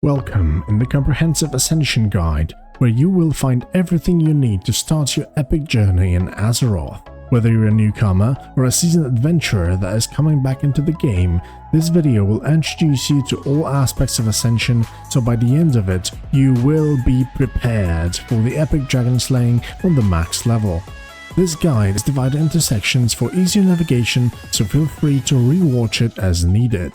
Welcome in the comprehensive Ascension guide, where you will find everything you need to start your epic journey in Azeroth. Whether you're a newcomer or a seasoned adventurer that is coming back into the game, this video will introduce you to all aspects of Ascension, so by the end of it, you will be prepared for the epic dragon slaying on the max level. This guide is divided into sections for easier navigation, so feel free to rewatch it as needed.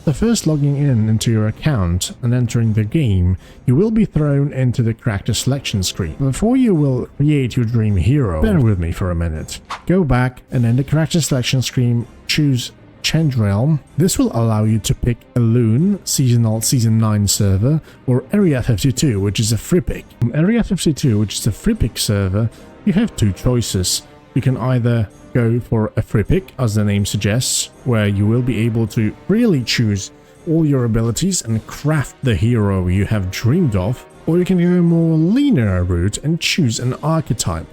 So first, logging into your account and entering the game, you will be thrown into the character selection screen. Before you will create your dream hero, bear with me for a minute. Go back and in the character selection screen, choose Change Realm. This will allow you to pick a Loon, Seasonal Season 9 server, or Area 52, which is a free pick. From Area 52, which is a free pick server, you have two choices. You can either go for a free pick, as the name suggests, where you will be able to really choose all your abilities and craft the hero you have dreamed of, or you can go a more linear route and choose an archetype,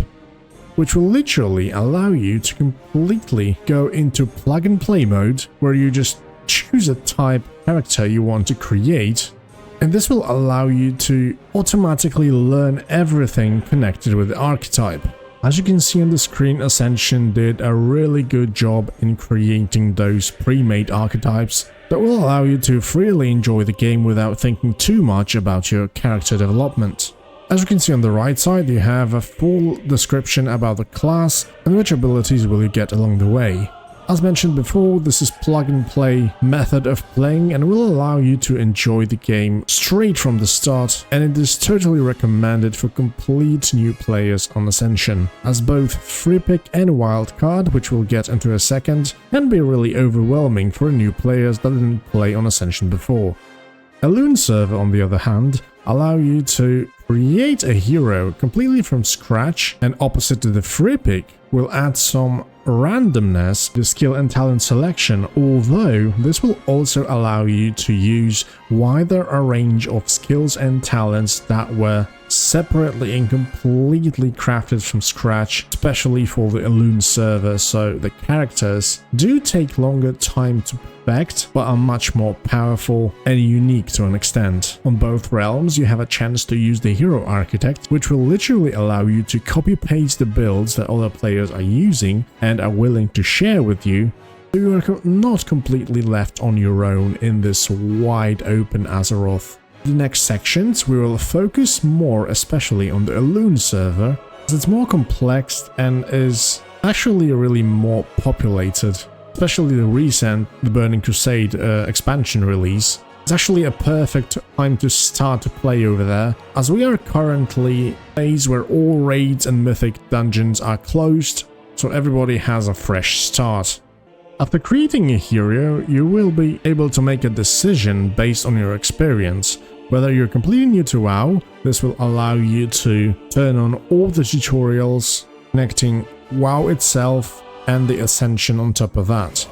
which will literally allow you to completely go into plug and play mode, where you just choose a type character you want to create, and this will allow you to automatically learn everything connected with the archetype. As you can see on the screen, Ascension did a really good job in creating those pre-made archetypes that will allow you to freely enjoy the game without thinking too much about your character development. As you can see on the right side, you have a full description about the class and which abilities will you get along the way. As mentioned before, this is plug and play method of playing and will allow you to enjoy the game straight from the start, and it is totally recommended for complete new players on Ascension, as both free pick and wildcard, which we'll get into a second, can be really overwhelming for new players that didn't play on Ascension before. A Loon server, on the other hand, allow you to create a hero completely from scratch, and opposite to the free pick, will add some randomness to skill and talent selection, although this will also allow you to use wider a range of skills and talents that were separately and completely crafted from scratch, especially for the Loon server, so the characters do take longer time to perfect, but are much more powerful and unique to an extent. On both realms, you have a chance to use the Hero Architect, which will literally allow you to copy-paste the builds that other players are using and are willing to share with you, so you are not completely left on your own in this wide open Azeroth. In the next sections, we will focus more especially on the Loon server, as it's more complex and is actually really more populated, especially the Burning Crusade expansion release. It's actually a perfect time to start to play over there, as we are currently in a phase where all raids and mythic dungeons are closed, so everybody has a fresh start. After creating a hero, you will be able to make a decision based on your experience. Whether you're completely new to WoW, this will allow you to turn on all the tutorials, connecting WoW itself and the Ascension on top of that.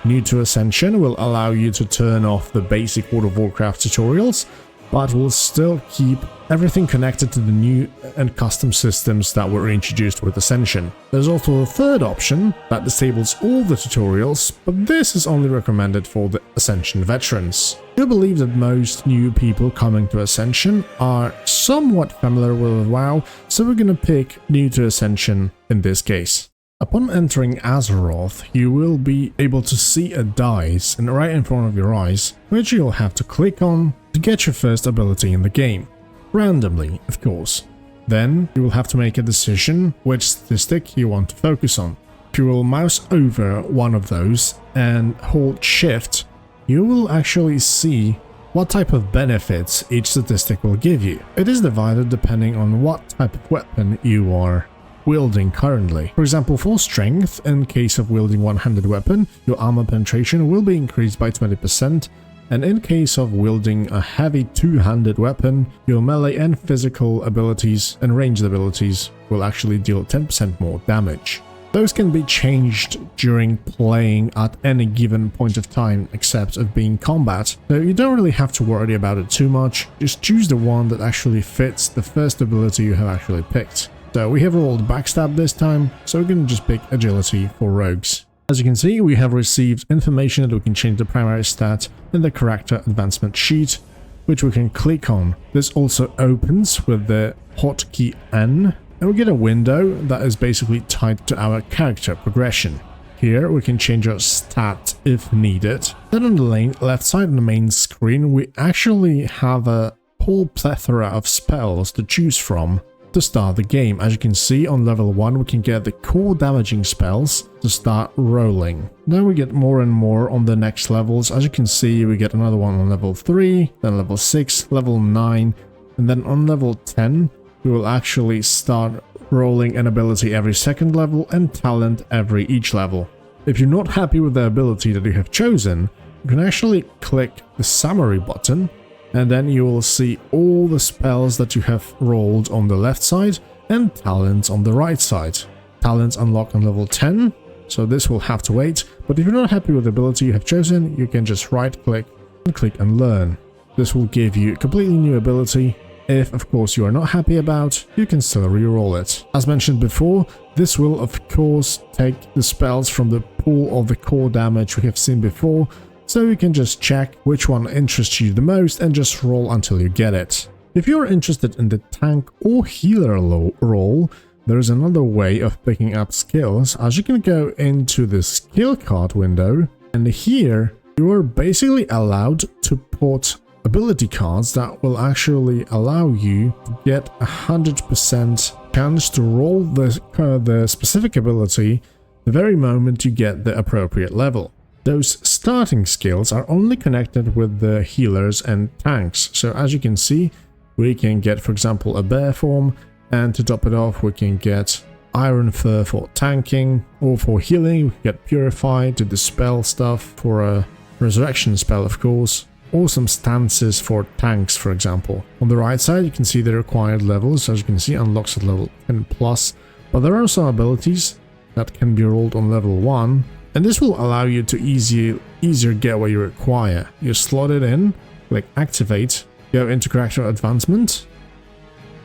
New to Ascension will allow you to turn off the basic World of Warcraft tutorials, but will still keep everything connected to the new and custom systems that were introduced with Ascension. There's also a third option that disables all the tutorials, but this is only recommended for the Ascension veterans. I believe that most new people coming to Ascension are somewhat familiar with WoW, so we're gonna pick new to Ascension in this case. Upon entering Azeroth, you will be able to see a dice right in front of your eyes, which you'll have to click on to get your first ability in the game. Randomly, of course. Then, you will have to make a decision which statistic you want to focus on. If you will mouse over one of those and hold shift, you will actually see what type of benefits each statistic will give you. It is divided depending on what type of weapon you are wielding currently. For example, for strength, in case of wielding one-handed weapon, your armor penetration will be increased by 20%, and in case of wielding a heavy two-handed weapon, your melee and physical abilities and ranged abilities will actually deal 10% more damage. Those can be changed during playing at any given point of time, except of being combat, so you don't really have to worry about it too much. Just choose the one that actually fits the first ability you have actually picked. So we have rolled Backstab this time, so we're going to just pick Agility for rogues. As you can see, we have received information that we can change the primary stat in the character advancement sheet, which we can click on. This also opens with the hotkey N, and we get a window that is basically tied to our character progression. Here we can change our stat if needed. Then on the left side on the main screen, we actually have a whole plethora of spells to choose from to start the game. As you can see, on level 1 we can get the core damaging spells to start rolling. Then we get more and more on the next levels. As you can see, we get another one on level 3, then level 6, level 9, and then on level 10 we will actually start rolling an ability every second level and talent every each level. If you're not happy with the ability that you have chosen, you can actually click the summary button, and then you will see all the spells that you have rolled on the left side and talents on the right side. Talents unlock on level 10, so this will have to wait, but if you're not happy with the ability you have chosen, you can just right click and click and learn. This will give you a completely new ability. If, of course, you are not happy about, you can still reroll it. As mentioned before, this will, of course, take the spells from the pool of the core damage we have seen before, so you can just check which one interests you the most and just roll until you get it. If you're interested in the tank or healer role, there is another way of picking up skills, as you can go into the skill card window, and here you are basically allowed to put ability cards that will actually allow you to get 100% chance to roll the specific ability the very moment you get the appropriate level. Those starting skills are only connected with the healers and tanks, so as you can see, we can get, for example, a bear form, and to top it off we can get iron fur for tanking, or for healing we can get purify to dispel stuff, for a resurrection spell of course, or some stances for tanks, for example. On the right side you can see the required levels. As you can see, unlocks at level 10 plus, but there are some abilities that can be rolled on level 1, and this will allow you to easier get what you require. You slot it in, click activate, go into character advancement,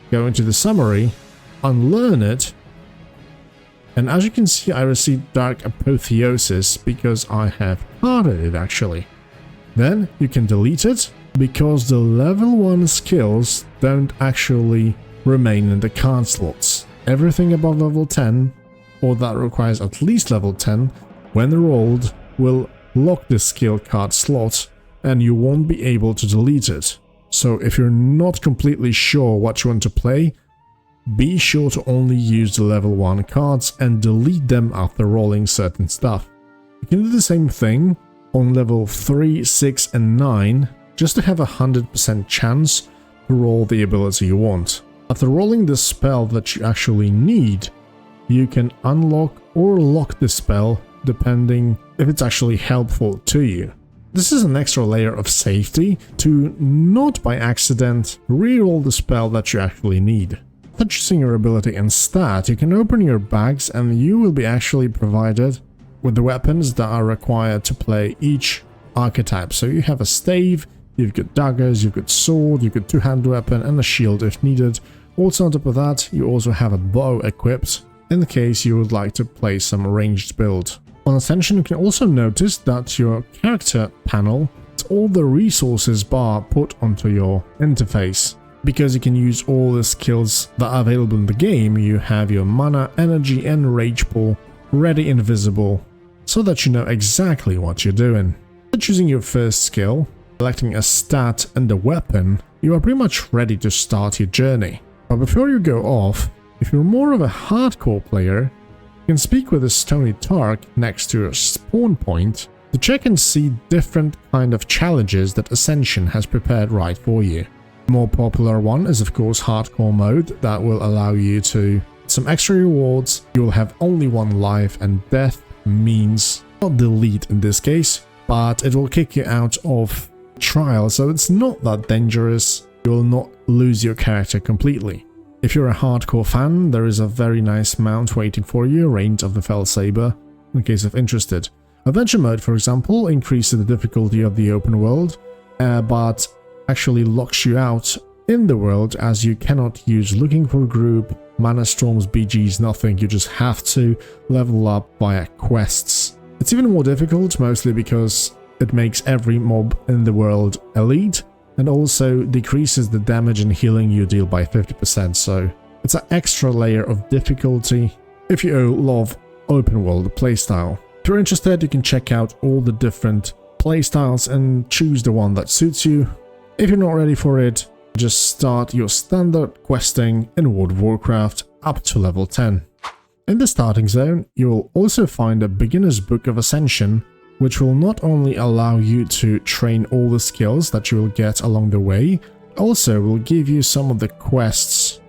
go into the summary, unlearn it, and as you can see, I received Dark Apotheosis because I have carded it actually. Then you can delete it, because the level 1 skills don't actually remain in the card slots. Everything above level 10, or that requires at least level 10, when rolled, will lock the skill card slot, and you won't be able to delete it. So if you're not completely sure what you want to play, be sure to only use the level 1 cards and delete them after rolling certain stuff. You can do the same thing on level 3, 6 and 9, just to have a 100% chance to roll the ability you want. After rolling the spell that you actually need, you can unlock or lock the spell depending if it's actually helpful to you. This is an extra layer of safety to not by accident reroll the spell that you actually need. After choosing your ability and stat, you can open your bags and you will be actually provided with the weapons that are required to play each archetype. So you have a stave, you've got daggers, you've got sword, you've got two-handed weapon and a shield if needed. Also on top of that, you also have a bow equipped in the case you would like to play some ranged build. On Ascension, you can also notice that your character panel has all the resources bar put onto your interface. Because you can use all the skills that are available in the game, you have your mana, energy and rage pool ready and visible, so that you know exactly what you're doing. After choosing your first skill, selecting a stat and a weapon, you are pretty much ready to start your journey. But before you go off, if you're more of a hardcore player, you can speak with a Stony Tark next to your spawn point to check and see different kind of challenges that Ascension has prepared right for you. The more popular one is of course hardcore mode, that will allow you to some extra rewards. You will have only one life and death means not delete in this case, but it will kick you out of trial, so it's not that dangerous. You will not lose your character completely. If you're a hardcore fan, there is a very nice mount waiting for you, Reigns of the Fell Saber, in case of interested. Adventure mode, for example, increases the difficulty of the open world, but actually locks you out in the world as you cannot use looking for group, Manastorms, BGs, nothing. You just have to level up via quests. It's even more difficult, mostly because it makes every mob in the world elite, and also decreases the damage and healing you deal by 50%, so it's an extra layer of difficulty if you love open world playstyle. If you're interested, you can check out all the different playstyles and choose the one that suits you. If you're not ready for it, just start your standard questing in World of Warcraft up to level 10. In the starting zone, you will also find a beginner's book of Ascension, which will not only allow you to train all the skills that you will get along the way, also will give you some of the quests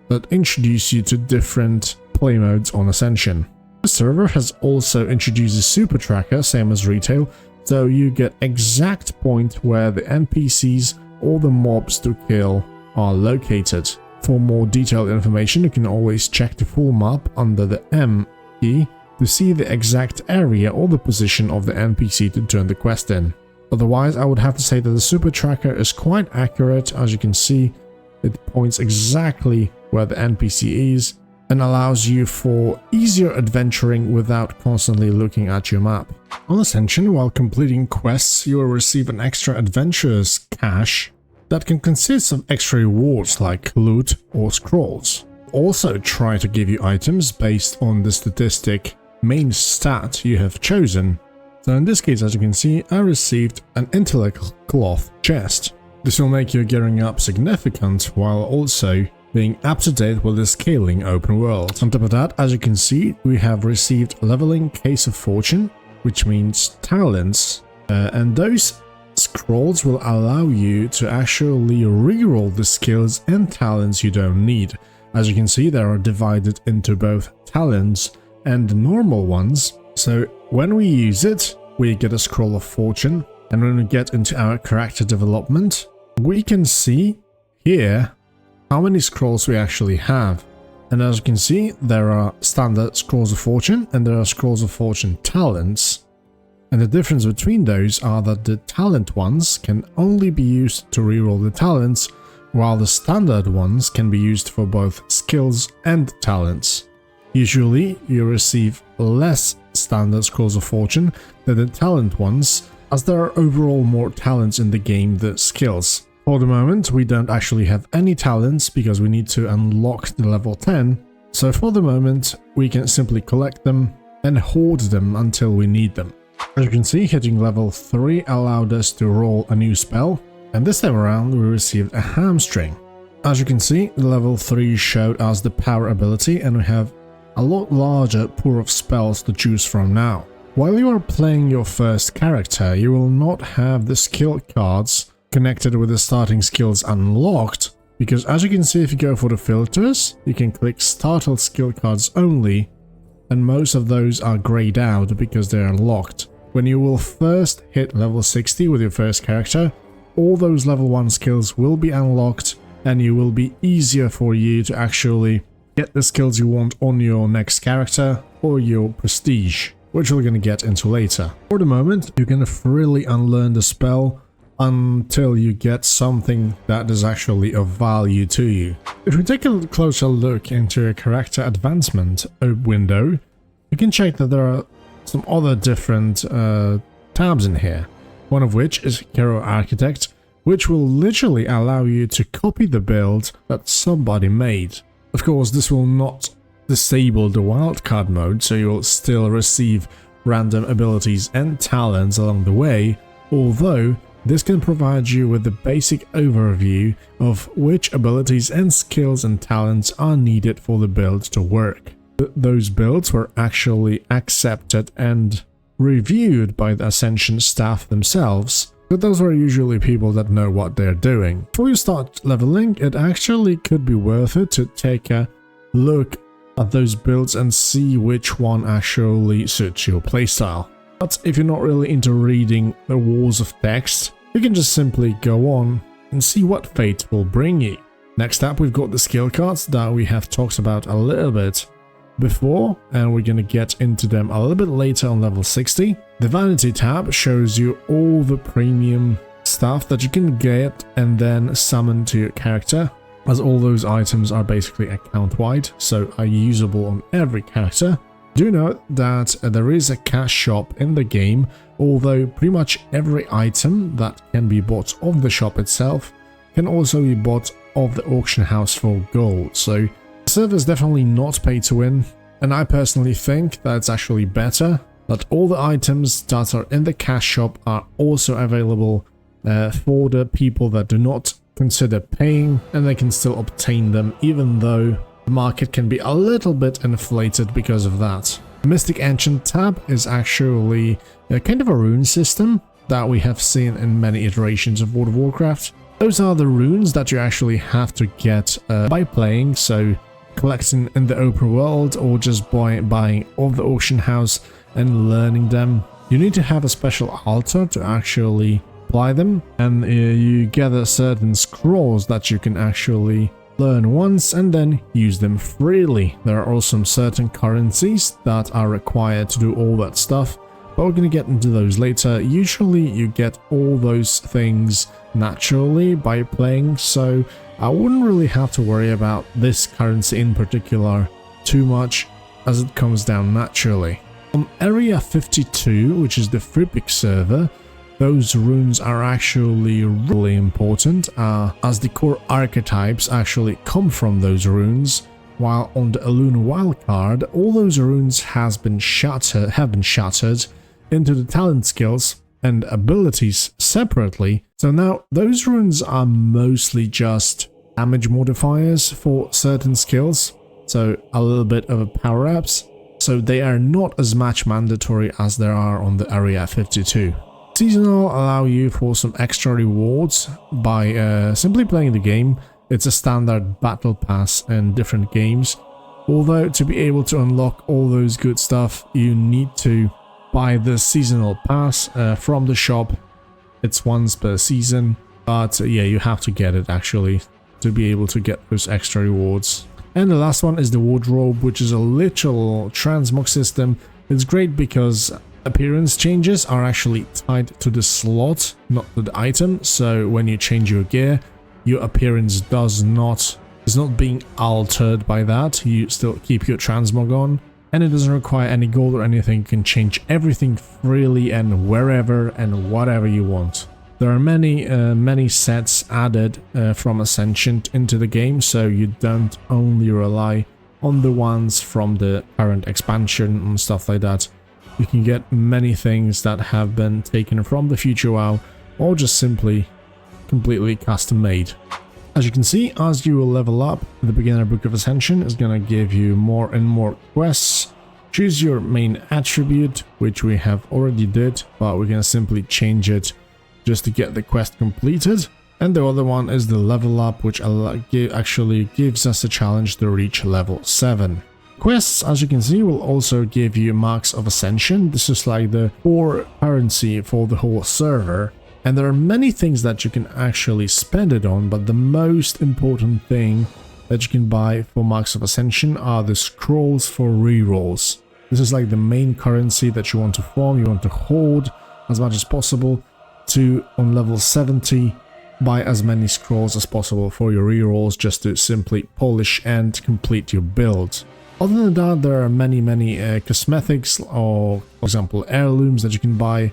that introduce you to different play modes on Ascension. The server has also introduced a super tracker, same as retail, so you get exact point where the NPCs or the mobs to kill are located. For more detailed information, you can always check the full map under the M key to see the exact area or the position of the NPC to turn the quest in. Otherwise, I would have to say that the super tracker is quite accurate. As you can see, it points exactly where the NPC is and allows you for easier adventuring without constantly looking at your map. On Ascension, while completing quests, you will receive an extra adventurer's cache that can consist of extra rewards like loot or scrolls. Also try to give you items based on the statistic main stat you have chosen. So in this case, as you can see, I received an intellect cloth chest. This will make your gearing up significant while also being up to date with the scaling open world. On top of that, as you can see, we have received leveling case of fortune, which means talents, and those scrolls will allow you to actually reroll the skills and talents you don't need. As you can see, they are divided into both talents and normal ones. So when we use it, we get a scroll of fortune, and when we get into our character development, we can see here how many scrolls we actually have. And as you can see, there are standard scrolls of fortune and there are scrolls of fortune talents. And the difference between those are that the talent ones can only be used to reroll the talents, while the standard ones can be used for both skills and talents. Usually, you receive less standard scrolls of fortune than the talent ones, as there are overall more talents in the game than skills. For the moment, we don't actually have any talents because we need to unlock the level 10, so for the moment, we can simply collect them and hoard them until we need them. As you can see, hitting level 3 allowed us to roll a new spell, and this time around we received a hamstring. As you can see, level 3 showed us the power ability, and we have a lot larger pool of spells to choose from now. While you are playing your first character, you will not have the skill cards connected with the starting skills unlocked, because as you can see, if you go for the filters, you can click started skill cards only, and most of those are grayed out because they're unlocked. When you will first hit level 60 with your first character, all those level 1 skills will be unlocked, and it will be easier for you to actually get the skills you want on your next character or your prestige, which we're going to get into later. For the moment, you can freely unlearn the spell until you get something that is actually of value to you. If we take a closer look into a character advancement window, you can check that there are some other different tabs in here, one of which is Hero Architect, which will literally allow you to copy the build that somebody made. Of course, this will not disable the wildcard mode, so you'll still receive random abilities and talents along the way, although this can provide you with the basic overview of which abilities and skills and talents are needed for the build to work. Those builds were actually accepted and reviewed by the Ascension staff themselves, but those were usually people that know what they're doing. Before you start leveling, it actually could be worth it to take a look at those builds and see which one actually suits your playstyle. But if you're not really into reading the walls of text, you can just simply go on and see what fate will bring you. Next up, we've got the skill cards that we have talked about a little bit before, and we're gonna get into them a little bit later on level 60. The Vanity tab shows you all the premium stuff that you can get and then summon to your character, as all those items are basically account-wide, so are usable on every character. Do note that there is a cash shop in the game, although pretty much every item that can be bought off the shop itself can also be bought off the auction house for gold. So the server is definitely not pay to win, and I personally think that it's actually better that all the items that are in the cash shop are also available for the people that do not consider paying, and they can still obtain them even though the market can be a little bit inflated because of that. The Mystic Ancient tab is actually kind of a rune system that we have seen in many iterations of World of Warcraft. Those are the runes that you actually have to get by playing, so collecting in the open world or just buying off the auction house and learning them. You need to have a special altar to actually apply them, and you gather certain scrolls that you can actually learn once and then use them freely. There are also certain currencies that are required to do all that stuff, but we're going to get into those later. Usually you get all those things naturally by playing, so I wouldn't really have to worry about this currency in particular too much, as it comes down naturally. On Area 52, which is the Freepik server, those runes are actually really important, as the core archetypes actually come from those runes, while on the Elune wildcard, all those runes have been shattered into the talent skills and abilities separately. So now those runes are mostly just damage modifiers for certain skills, so a little bit of a power-ups, so they are not as much mandatory as there are on the Area 52. Seasonal allow you for some extra rewards by simply playing the game. It's a standard battle pass in different games, although to be able to unlock all those good stuff you need to buy the seasonal pass from the shop. It's once per season, but yeah, you have to get it actually to be able to get those extra rewards. And the last one is the wardrobe, which is a literal transmog system. It's great because appearance changes are actually tied to the slot, not to the item. So when you change your gear, your appearance is not being altered by that. You still keep your transmog on, and it doesn't require any gold or anything. You can change everything freely and wherever and whatever you want. There are many sets added from Ascension into the game, so you don't only rely on the ones from the current expansion and stuff like that. You can get many things that have been taken from the future WoW, or just simply completely custom made. As you can see, as you will level up, the Beginner Book of Ascension is going to give you more and more quests. Choose your main attribute, which we have already did, but we're going to simply change it just to get the quest completed. And the other one is the level up, which actually gives us a challenge to reach level 7. Quests, as you can see, will also give you Marks of Ascension. This is like the core currency for the whole server. And there are many things that you can actually spend it on, but the most important thing that you can buy for Marks of Ascension are the scrolls for rerolls. This is like the main currency that you want to farm, you want to hoard as much as possible to, on level 70, buy as many scrolls as possible for your rerolls, just to simply polish and complete your build. Other than that, there are many cosmetics, or for example heirlooms, that you can buy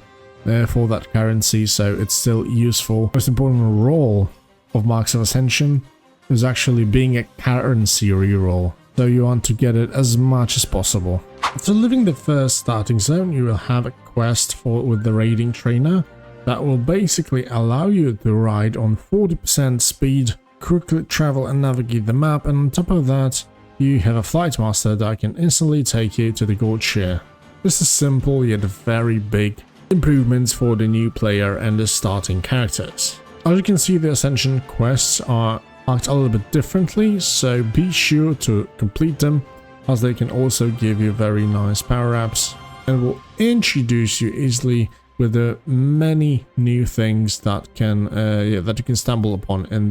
for that currency, so it's still useful. Most important role of Marks of Ascension is actually being a currency reroll, so you want to get it as much as possible. So leaving the first starting zone, you will have a quest with the raiding trainer that will basically allow you to ride on 40% speed, quickly travel and navigate the map, and on top of that you have a flight master that can instantly take you to the gold share. This is simple yet very big improvements for the new player and the starting characters. As you can see, the Ascension quests are marked a little bit differently, so be sure to complete them, as they can also give you very nice power-ups and will introduce you easily with the many new things that you can stumble upon in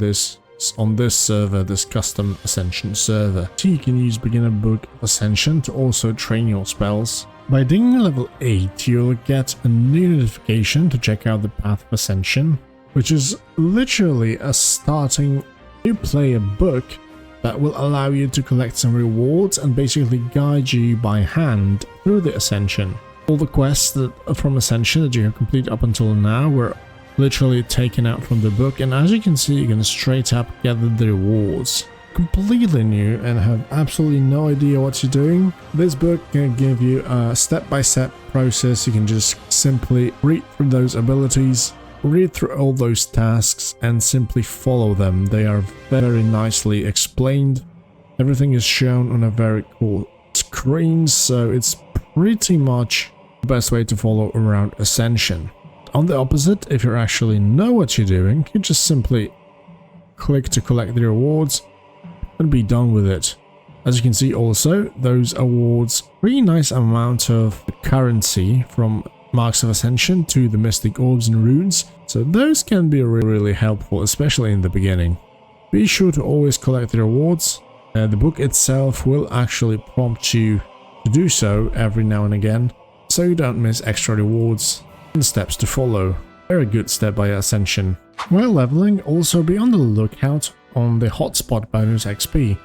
on this server, this custom Ascension server. So you can use Beginner Book of Ascension to also train your spells. By digging level 8, you'll get a new notification to check out the Path of Ascension, which is literally a starting new player book that will allow you to collect some rewards and basically guide you by hand through the Ascension. All the quests from Ascension that you have completed up until now were literally taken out from the book, and as you can see, you can straight up gather the rewards. Completely new and have absolutely no idea what you're doing. This book can give you a step-by-step process. You can just simply read through those abilities, read through all those tasks, and simply follow them. They are very nicely explained. Everything is shown on a very cool screen, so it's pretty much the best way to follow around Ascension. On the opposite, if you actually know what you're doing, you just simply click to collect the rewards and be done with it. As you can see also, those awards pretty nice amount of currency from Marks of Ascension to the Mystic Orbs and Runes, so those can be really helpful, especially in the beginning. Be sure to always collect the rewards. The book itself will actually prompt you to do so every now and again, so you don't miss extra rewards and steps to follow. Very good step by Ascension. While leveling, also be on the lookout on the Hotspot bonus XP.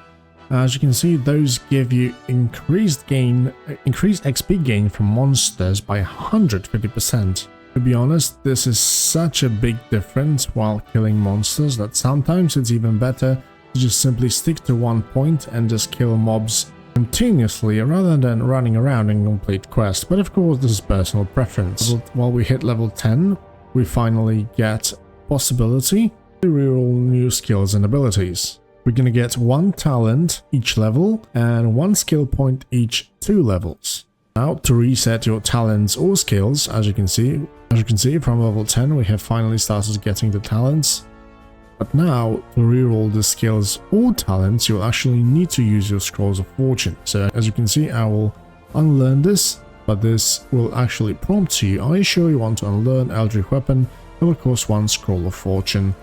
As you can see, those give you increased XP gain from monsters by 150%. To be honest, this is such a big difference while killing monsters that sometimes it's even better to just simply stick to one point and just kill mobs continuously rather than running around and complete quests. But of course, this is personal preference. While we hit level 10, we finally get possibility to reroll new skills and abilities. We're gonna get 1 talent each level and 1 skill point each 2 levels. Now, to reset your talents or skills, as you can see from level 10, we have finally started getting the talents. But now, to reroll the skills or talents, you'll actually need to use your Scrolls of Fortune. So, as you can see, I will unlearn this, but this will actually prompt you. Are you sure you want to unlearn Eldritch Weapon? It will cost 1 Scroll of Fortune.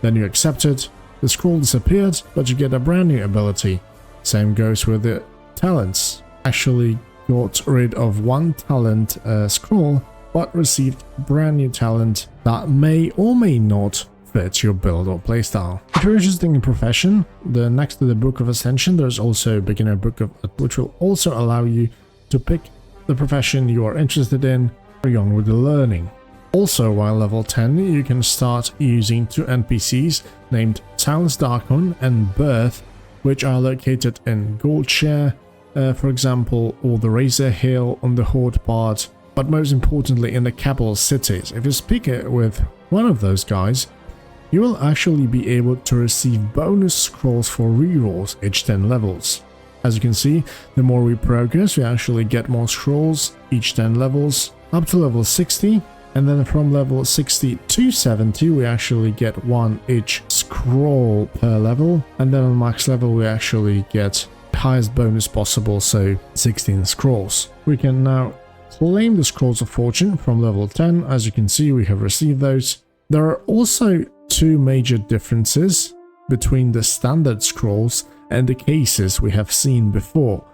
Then you accept it. The scroll disappeared, but you get a brand new ability. Same goes with the talents. Actually got rid of 1 talent scroll, but received brand new talent that may or may not fit your build or playstyle. If you're interested in profession, next to the Book of Ascension, there's also a beginner book which will also allow you to pick the profession you are interested in, carry on with the learning. Also, while level 10, you can start using 2 NPCs named Silas Darkon and Birth, which are located in Goldshare, for example, or the Razor Hill on the Horde part, but most importantly in the capital cities. If you speak with one of those guys, you will actually be able to receive bonus scrolls for rerolls each 10 levels. As you can see, the more we progress, we actually get more scrolls each 10 levels, up to level 60. And then from level 60 to 70, we actually get 1 each scroll per level. And then on max level, we actually get the highest bonus possible, so 16 scrolls. We can now claim the Scrolls of Fortune from level 10. As you can see, we have received those. There are also 2 major differences between the standard scrolls and the cases we have seen before.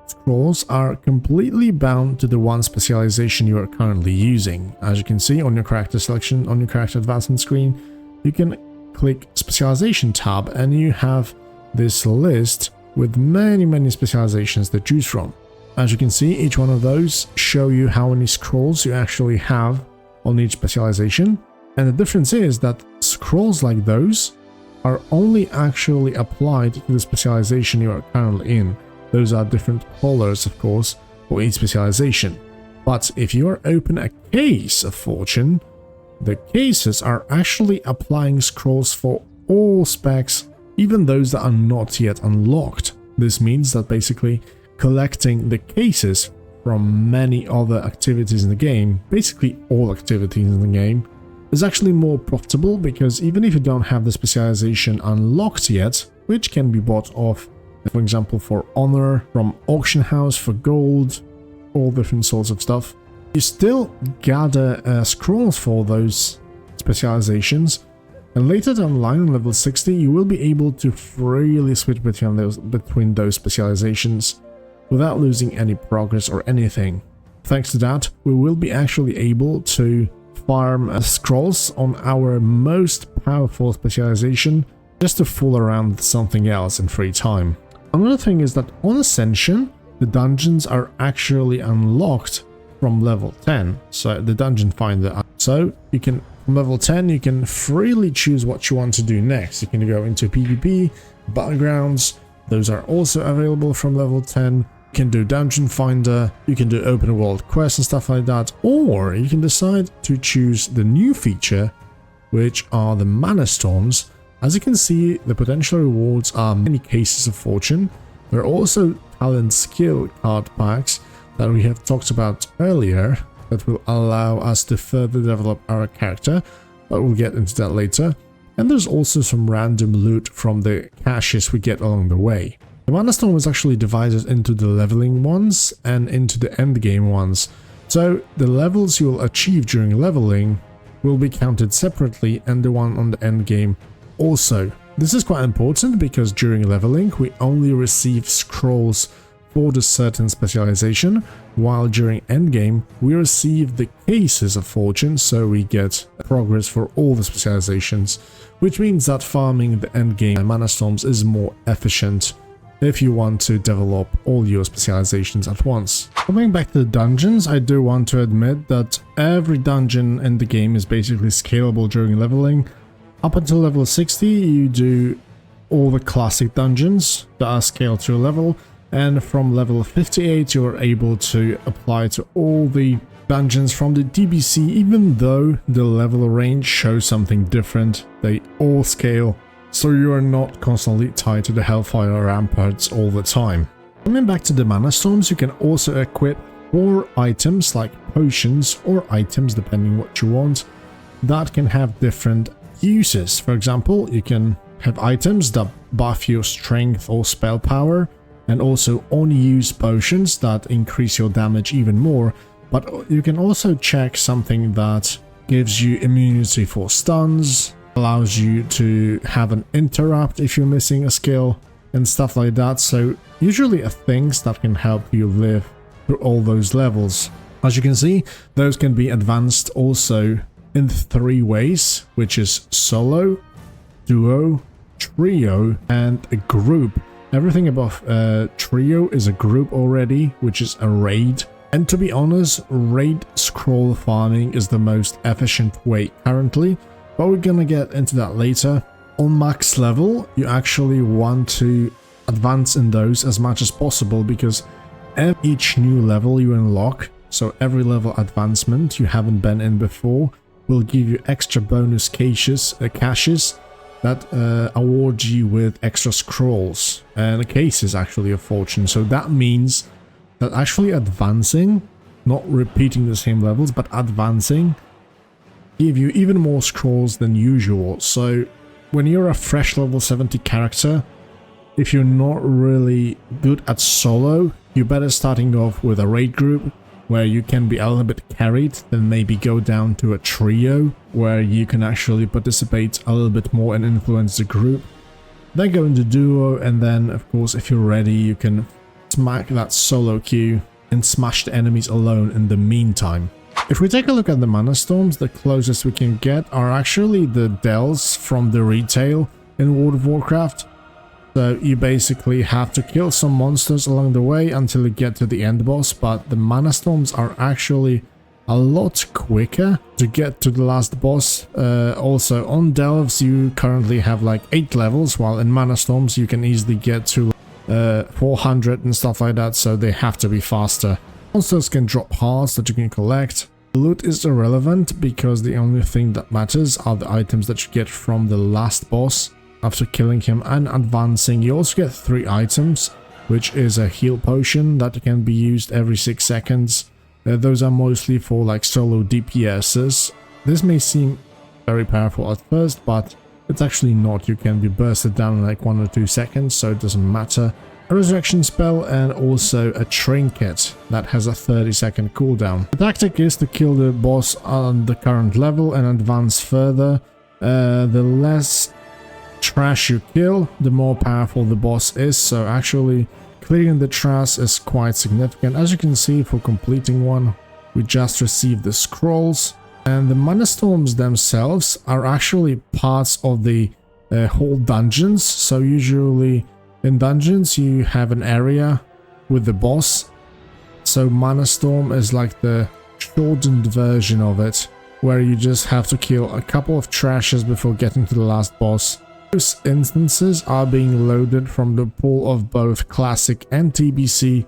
Scrolls are completely bound to the one specialization you are currently using. As you can see on your character selection, on your character advancement screen, you can click Specialization tab and you have this list with many specializations to choose from. As you can see, each one of those show you how many scrolls you actually have on each specialization. And the difference is that scrolls like those are only actually applied to the specialization you are currently in. Those are different colors, of course, for each specialization. But if you are open a case of Fortune, the cases are actually applying scrolls for all specs, even those that are not yet unlocked. This means that basically collecting the cases from many other activities in the game, basically all activities in the game, is actually more profitable, because even if you don't have the specialization unlocked yet, which can be bought off, for example, for honor, from auction house, for gold, all different sorts of stuff, you still gather scrolls for those specializations, and later down the line on level 60 you will be able to freely switch between those specializations without losing any progress or anything. Thanks to that, we will be actually able to farm scrolls on our most powerful specialization just to fool around with something else in free time. Another thing is that on Ascension, the dungeons are actually unlocked from level 10, so the dungeon finder. So you can, from level 10, you can freely choose what you want to do next. You can go into PvP, battlegrounds, those are also available from level 10. You can do dungeon finder, you can do open world quests and stuff like that, or you can decide to choose the new feature, which are the Manastorms. As you can see, the potential rewards are many cases of fortune. There are also talent skill card packs that we have talked about earlier that will allow us to further develop our character, but we'll get into that later. And there's also some random loot from the caches we get along the way. The Manastorm is actually divided into the leveling ones and into the endgame ones. So the levels you'll achieve during leveling will be counted separately, and the one on the endgame also. This is quite important because during leveling we only receive scrolls for the certain specialization, while during endgame we receive the cases of fortune, so we get progress for all the specializations, which means that farming the endgame Manastorms is more efficient if you want to develop all your specializations at once. Coming back to the dungeons, I do want to admit that every dungeon in the game is basically scalable during leveling. Up until level 60 you do all the classic dungeons that are scaled to a level, and from level 58 you're able to apply to all the dungeons from the DBC, even though the level range shows something different. They all scale, so you are not constantly tied to the Hellfire ramparts all the time. Coming back to the Manastorms, you can also equip 4 items like potions or items depending what you want that can have different uses. For example, you can have items that buff your strength or spell power, and also unused potions that increase your damage even more, but you can also check something that gives you immunity for stuns, allows you to have an interrupt if you're missing a skill and stuff like that. So usually things that can help you live through all those levels. As you can see, those can be advanced also in 3 ways, which is solo, duo, trio, and a group. Everything above trio is a group already, which is a raid. And to be honest, raid scroll farming is the most efficient way currently, but we're gonna get into that later. On max level, you actually want to advance in those as much as possible, because each new level you unlock, so every level advancement you haven't been in before, will give you extra bonus caches that award you with extra scrolls and cases actually of fortune. So that means that actually advancing, not repeating the same levels, but advancing, give you even more scrolls than usual. So when you're a fresh level 70 character, if you're not really good at solo, you're better starting off with a raid group where you can be a little bit carried, then maybe go down to a trio where you can actually participate a little bit more and influence the group. Then go into duo, and then of course if you're ready you can smack that solo queue and smash the enemies alone in the meantime. If we take a look at the Manastorms, the closest we can get are actually the dells from the retail in World of Warcraft. So you basically have to kill some monsters along the way until you get to the end boss, but the Manastorms are actually a lot quicker to get to the last boss. Also on delves you currently have like 8 levels, while in Manastorms you can easily get to 400 and stuff like that, so they have to be faster. Monsters can drop hearts that you can collect. Loot is irrelevant because the only thing that matters are the items that you get from the last boss after killing him and advancing. You also get 3 items, which is a heal potion that can be used every 6 seconds. Those are mostly for like solo DPSs. This may seem very powerful at first, but it's actually not. You can be bursted down in like 1 or 2 seconds, so it doesn't matter. A resurrection spell and also a trinket that has a 30-second cooldown. The tactic is to kill the boss on the current level and advance further. The less trash you kill, the more powerful the boss is, so actually clearing the trash is quite significant. As you can see, for completing one we just received the scrolls, and the Manastorms themselves are actually parts of the whole dungeons. So usually in dungeons you have an area with the boss. So Manastorm is like the shortened version of it, where you just have to kill a couple of trashes before getting to the last boss. Those instances are being loaded from the pool of both Classic and TBC,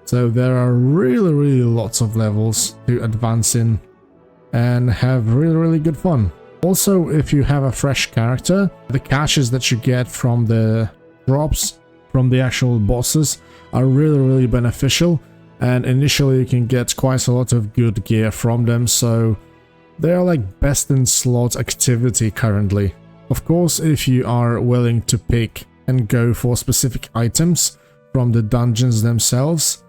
so there are really lots of levels to advance in and have really good fun. Also, if you have a fresh character, the caches that you get from the drops from the actual bosses are really beneficial, and initially you can get quite a lot of good gear from them, so they are like best in slot activity currently. Of course, if you are willing to pick and go for specific items from the dungeons themselves,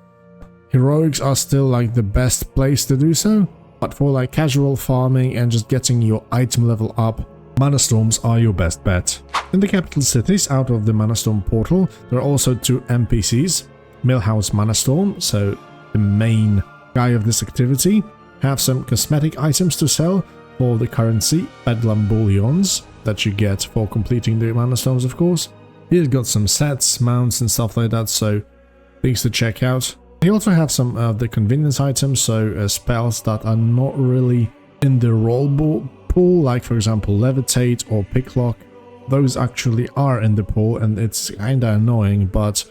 heroics are still like the best place to do so, but for like casual farming and just getting your item level up, Manastorms are your best bet. In the capital cities out of the Manastorm portal, there are also 2 NPCs, Millhouse Manastorm, so the main guy of this activity, have some cosmetic items to sell for the currency, Bedlam Bullions, that you get for completing the Manastorms, of course. He's got some sets, mounts and stuff like that, so things to check out. He also have some of the convenience items, so spells that are not really in the roll pool, like for example Levitate or Picklock. Those actually are in the pool, and it's kinda annoying, but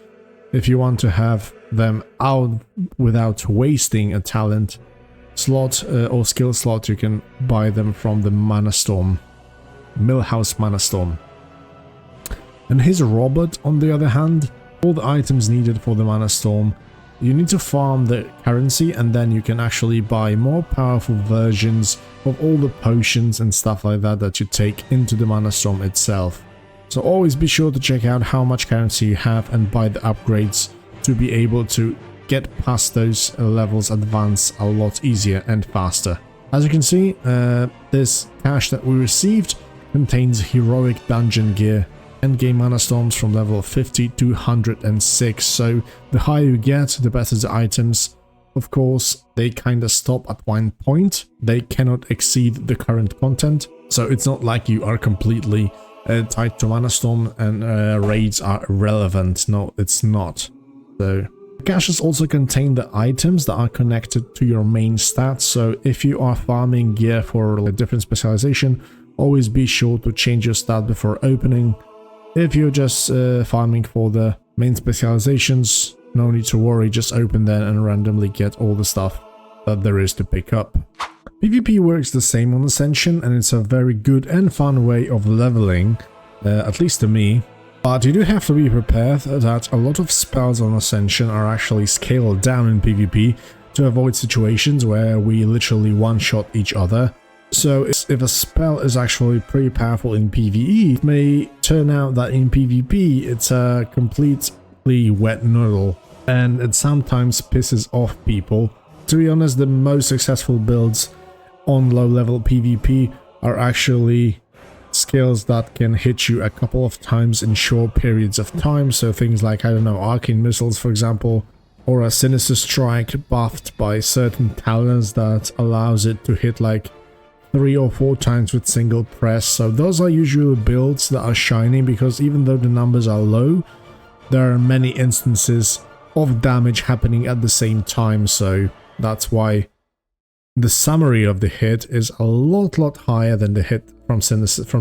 if you want to have them out without wasting a talent slot or skill slot, you can buy them from the Manastorm, Millhouse Manastorm. And his robot, on the other hand, all the items needed for the Manastorm, you need to farm the currency, and then you can actually buy more powerful versions of all the potions and stuff like that that you take into the Manastorm itself. So always be sure to check out how much currency you have and buy the upgrades to be able to get past those levels, advance a lot easier and faster. As you can see, this cache that we received contains heroic dungeon gear, endgame Manastorms from level 50 to 106, so the higher you get, the better the items. Of course, they kinda stop at one point, they cannot exceed the current content, so it's not like you are completely tied to Manastorm and raids are irrelevant. No, it's not. So caches also contain the items that are connected to your main stats, so if you are farming gear for a different specialization, always be sure to change your stat before opening. If you're just farming for the main specializations, no need to worry, just open them and randomly get all the stuff that there is to pick up. PvP works the same on Ascension, and it's a very good and fun way of leveling, at least to me. But you do have to be prepared that a lot of spells on Ascension are actually scaled down in PvP to avoid situations where we literally one-shot each other. So if a spell is actually pretty powerful in PvE, it may turn out that in PvP it's a completely wet noodle, and it sometimes pisses off people. To be honest, the most successful builds on low-level PvP are actually skills that can hit you a couple of times in short periods of time, so things like, I don't know, arcane missiles for example, or a sinister strike buffed by certain talents that allows it to hit like 3 or 4 times with single press. So those are usually builds that are shining, because even though the numbers are low, there are many instances of damage happening at the same time, so that's why the summary of the hit is a lot higher than the hit from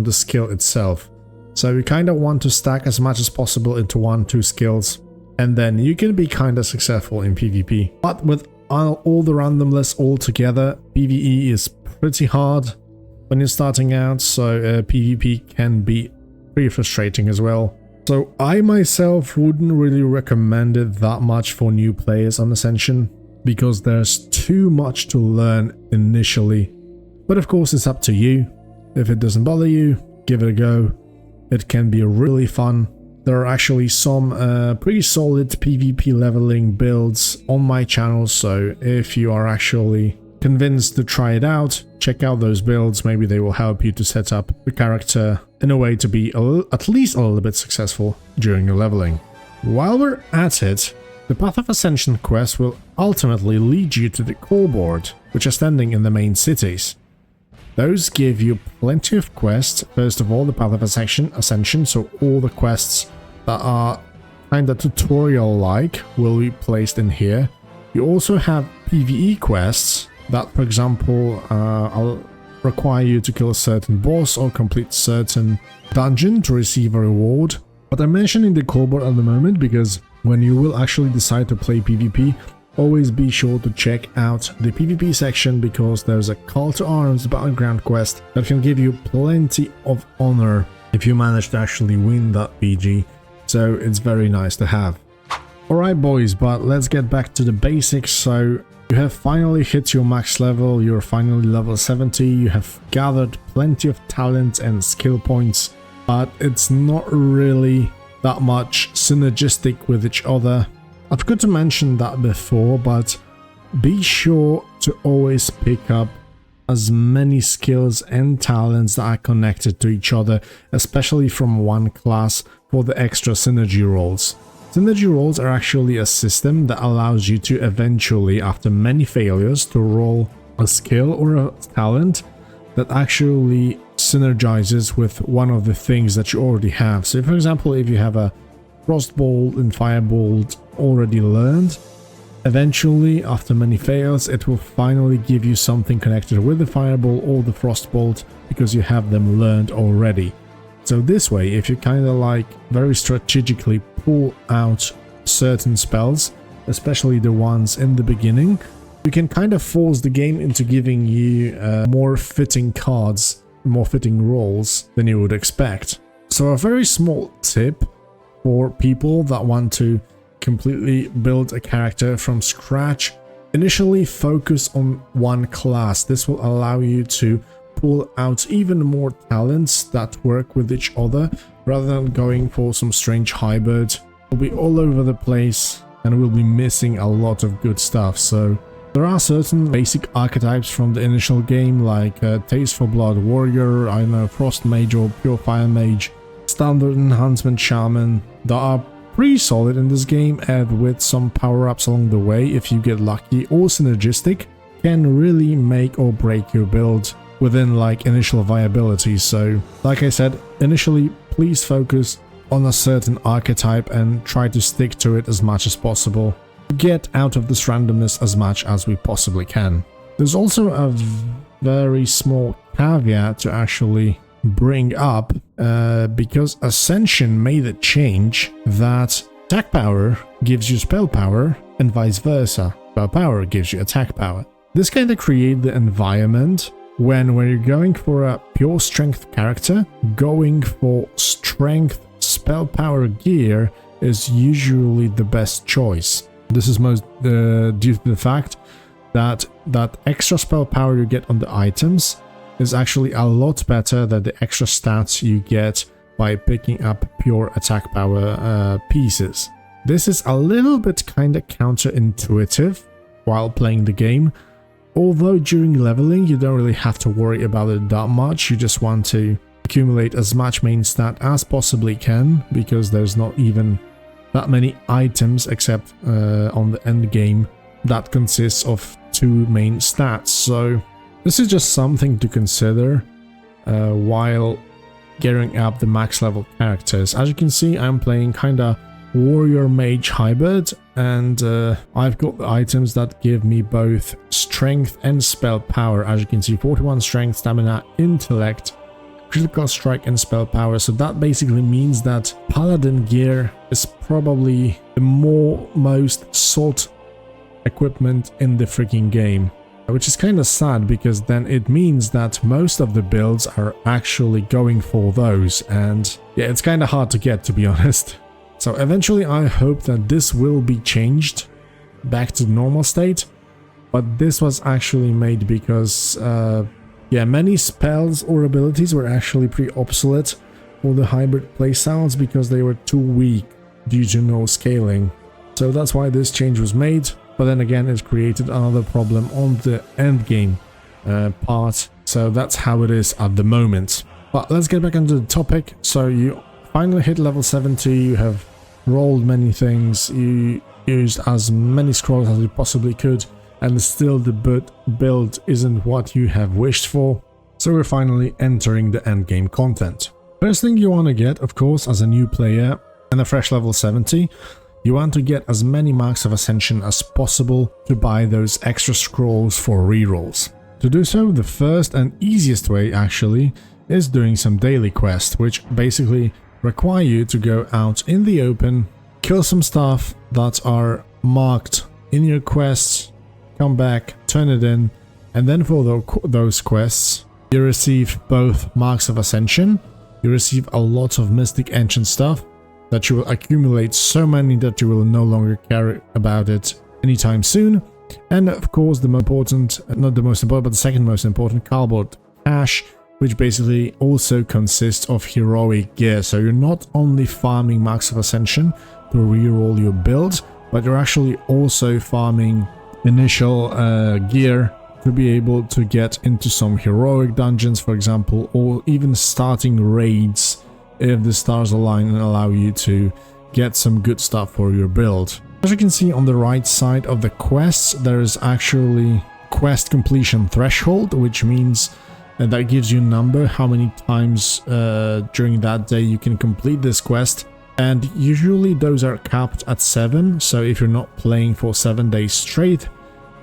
the skill itself. So you kind of want to stack as much as possible into 1-2 skills, and then you can be kind of successful in PvP. But with all the randomness all together, PvE is pretty hard when you're starting out, so PvP can be pretty frustrating as well. So I myself wouldn't really recommend it that much for new players on Ascension, because there's too much to learn initially. But of course it's up to you. If it doesn't bother you, give it a go. It can be really fun. There are actually some pretty solid PvP leveling builds on my channel, so if you are actually convinced to try it out, check out those builds. Maybe they will help you to set up the character in a way to be at least a little bit successful during your leveling. While we're at it, the Path of Ascension quest will ultimately lead you to the Callboard, which are standing in the main cities. Those give you plenty of quests. First of all, the Path of Ascension, so all the quests that are kind of tutorial-like will be placed in here. You also have PvE quests that, for example, I'll require you to kill a certain boss or complete certain dungeon to receive a reward. But I'm mentioning the Callboard at the moment because when you will actually decide to play PvP, always be sure to check out the PvP section because there's a Call to Arms battleground quest that can give you plenty of honor if you manage to actually win that PG. So it's very nice to have. Alright boys, but let's get back to the basics. So you have finally hit your max level, you're finally level 70, you have gathered plenty of talent and skill points, but it's not really that much synergistic with each other. I forgot to mention that before, but be sure to always pick up as many skills and talents that are connected to each other, especially from one class for the extra synergy rolls. Synergy rolls are actually a system that allows you to eventually, after many failures, to roll a skill or a talent that actually synergizes with one of the things that you already have. So for example, if you have a Frostbolt and Firebolt already learned, eventually after many fails it will finally give you something connected with the Firebolt or the Frostbolt because you have them learned already. So this way, if you kind of like very strategically pull out certain spells, especially the ones in the beginning, you can kind of force the game into giving you more fitting cards, more fitting rolls than you would expect. So a very small tip for people that want to completely build a character from scratch: initially focus on one class. This will allow you to pull out even more talents that work with each other rather than going for some strange hybrid. We'll be all over the place and we'll be missing a lot of good stuff. So there are certain basic archetypes from the initial game like Taste for Blood Warrior, I don't know, Frost Mage or Pure Fire Mage, Standard Enhancement Shaman that are pretty solid in this game, and with some power-ups along the way, if you get lucky or synergistic, can really make or break your build within like initial viability. So like I said, initially please focus on a certain archetype and try to stick to it as much as possible. Get out of this randomness as much as we possibly can. There's also a very small caveat to actually bring up because Ascension made a change that attack power gives you spell power and vice versa. Spell power gives you attack power. This kind of creates the environment when you're going for a pure strength character, going for strength spell power gear is usually the best choice. This is most due to the fact that extra spell power you get on the items is actually a lot better than the extra stats you get by picking up pure attack power pieces. This is a little bit kind of counterintuitive while playing the game. Although during leveling you don't really have to worry about it that much, you just want to accumulate as much main stat as possibly can, because there's not even that many items except on the end game that consists of 2 main stats. So this is just something to consider while gearing up the max level characters. As you can see, I'm playing kinda warrior mage hybrid, and I've got the items that give me both strength and spell power. As you can see, 41 strength, stamina, intellect, critical strike and spell power. So that basically means that paladin gear is probably the most sought equipment in the freaking game, which is kind of sad because then it means that most of the builds are actually going for those, and yeah, it's kind of hard to get, to be honest. So eventually I hope that this will be changed back to the normal state, but this was actually made because yeah, many spells or abilities were actually pretty obsolete for the hybrid playstyles because they were too weak due to no scaling. So that's why this change was made, but then again it created another problem on the end game part, so that's how it is at the moment. But let's get back into the topic. So you finally hit level 70, you have rolled many things, you used as many scrolls as you possibly could, and still the build isn't what you have wished for. So we're finally entering the endgame content. First thing you want to get, of course, as a new player and a fresh level 70, you want to get as many marks of ascension as possible to buy those extra scrolls for rerolls. To do so, the first and easiest way actually is doing some daily quests, which basically require you to go out in the open, kill some stuff that are marked in your quests, come back, turn it in, and then for those quests you receive both marks of ascension, you receive a lot of mystic ancient stuff that you will accumulate so many that you will no longer care about it anytime soon, and of course the most important, not the most important, but the second most important, Callboard cash, which basically also consists of heroic gear. So you're not only farming marks of ascension to reroll your build, but you're actually also farming initial gear to be able to get into some heroic dungeons, for example, or even starting raids if the stars align and allow you to get some good stuff for your build. As you can see on the right side of the quests, there is actually quest completion threshold, which means that gives you a number how many times during that day you can complete this quest, and usually those are capped at 7. So if you're not playing for 7 days straight,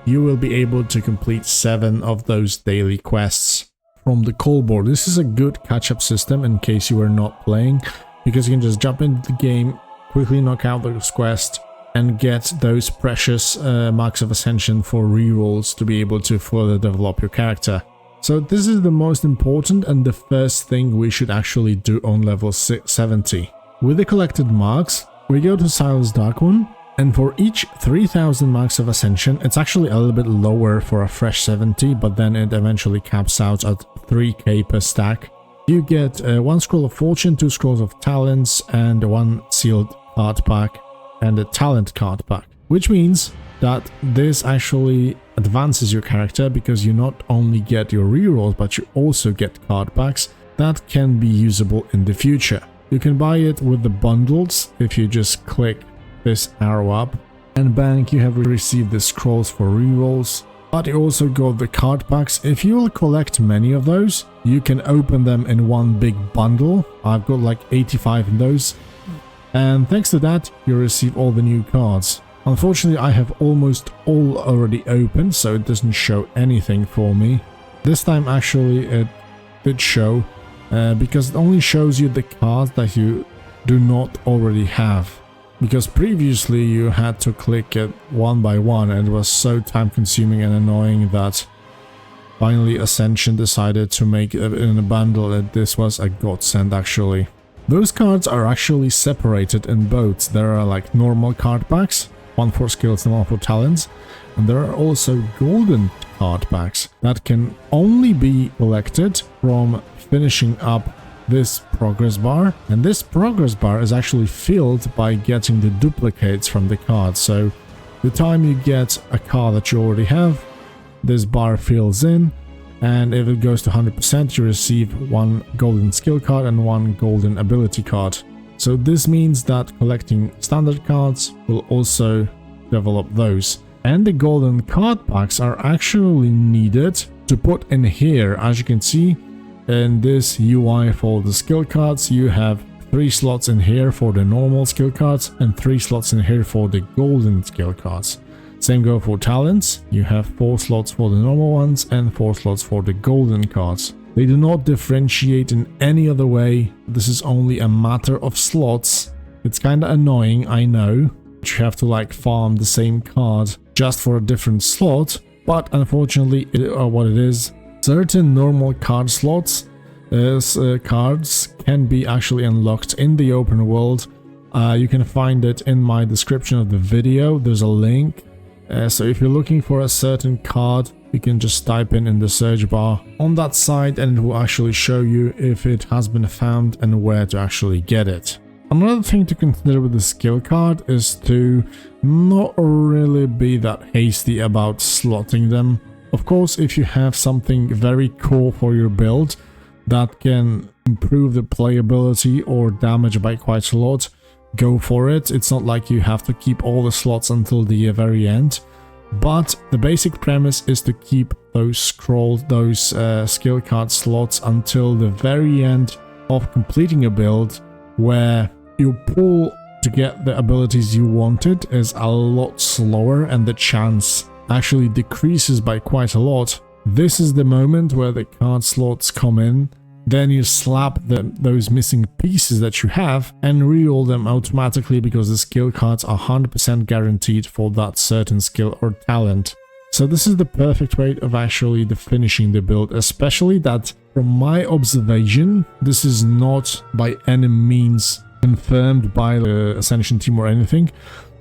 you will be able to complete 7 of those daily quests from the Callboard. This is a good catch-up system in case you are not playing, because you can just jump into the game, quickly knock out those quests, and get those precious marks of ascension for rerolls to be able to further develop your character. So this is the most important and the first thing we should actually do on level 70. With the collected marks, we go to Silas Dark One, and for each 3000 marks of ascension, it's actually a little bit lower for a fresh 70, but then it eventually caps out at 3k per stack. You get 1 scroll of fortune, 2 scrolls of talents, and 1 sealed card pack and a talent card pack, which means that this actually advances your character because you not only get your rerolls, but you also get card packs that can be usable in the future. You can buy it with the bundles if you just click this arrow up, and bang, you have received the scrolls for rerolls. But you also got the card packs. If you will collect many of those, you can open them in one big bundle. I've got like 85 in those, and thanks to that you receive all the new cards. Unfortunately, I have almost all already opened, so it doesn't show anything for me. This time actually it did show, because it only shows you the cards that you do not already have. Because previously you had to click it one by one, and it was so time consuming and annoying that finally Ascension decided to make it in a bundle, and this was a godsend actually. Those cards are actually separated in boats. There are like normal card packs, one for skills and one for talents, and there are also golden card packs that can only be collected from finishing up this progress bar, and this progress bar is actually filled by getting the duplicates from the cards. So the time you get a card that you already have, this bar fills in, and if it goes to 100%, you receive 1 golden skill card and 1 golden ability card. So this means that collecting standard cards will also develop those. And the golden card packs are actually needed to put in here. As you can see in this UI for the skill cards, you have 3 slots in here for the normal skill cards and 3 slots in here for the golden skill cards. Same go for talents, you have 4 slots for the normal ones and 4 slots for the golden cards. They do not differentiate in any other way, this is only a matter of slots. It's kinda annoying, I know, you have to like farm the same card just for a different slot, but unfortunately what it is. Certain normal card slots, cards can be actually unlocked in the open world. You can find it in my description of the video, there's a link. So if you're looking for a certain card, you can just type in the search bar on that side and it will actually show you if it has been found and where to actually get it. Another thing to consider with the skill card is to not really be that hasty about slotting them. Of course, if you have something very cool for your build that can improve the playability or damage by quite a lot, go for it. It's not like you have to keep all the slots until the very end. But the basic premise is to keep those skill card slots until the very end of completing a build, where your pull to get the abilities you wanted is a lot slower and the chance actually decreases by quite a lot. This is the moment where the card slots come in. Then you slap those missing pieces that you have and reroll them automatically, because the skill cards are 100% guaranteed for that certain skill or talent. So this is the perfect way of actually finishing the build, especially that from my observation, this is not by any means confirmed by the Ascension team or anything,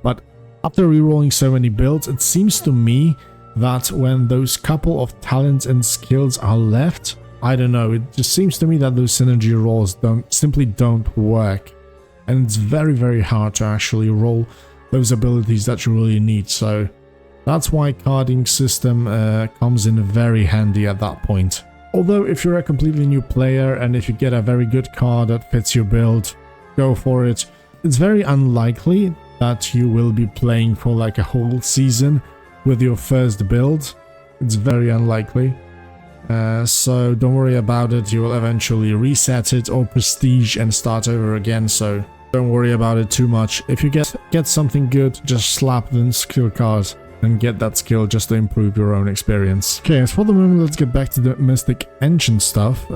but after rerolling so many builds, it seems to me that when those couple of talents and skills are left, I don't know, it just seems to me that those synergy rolls simply don't work. And it's very, very hard to actually roll those abilities that you really need. So that's why carding system comes in very handy at that point. Although if you're a completely new player and if you get a very good card that fits your build, go for it. It's very unlikely that you will be playing for like a whole season with your first build. It's very unlikely. So don't worry about it, you will eventually reset it or prestige and start over again, so don't worry about it too much. If you get something good, just slap the skill card and get that skill just to improve your own experience. Okay, as for the moment, let's get back to the Mystic Ancient stuff,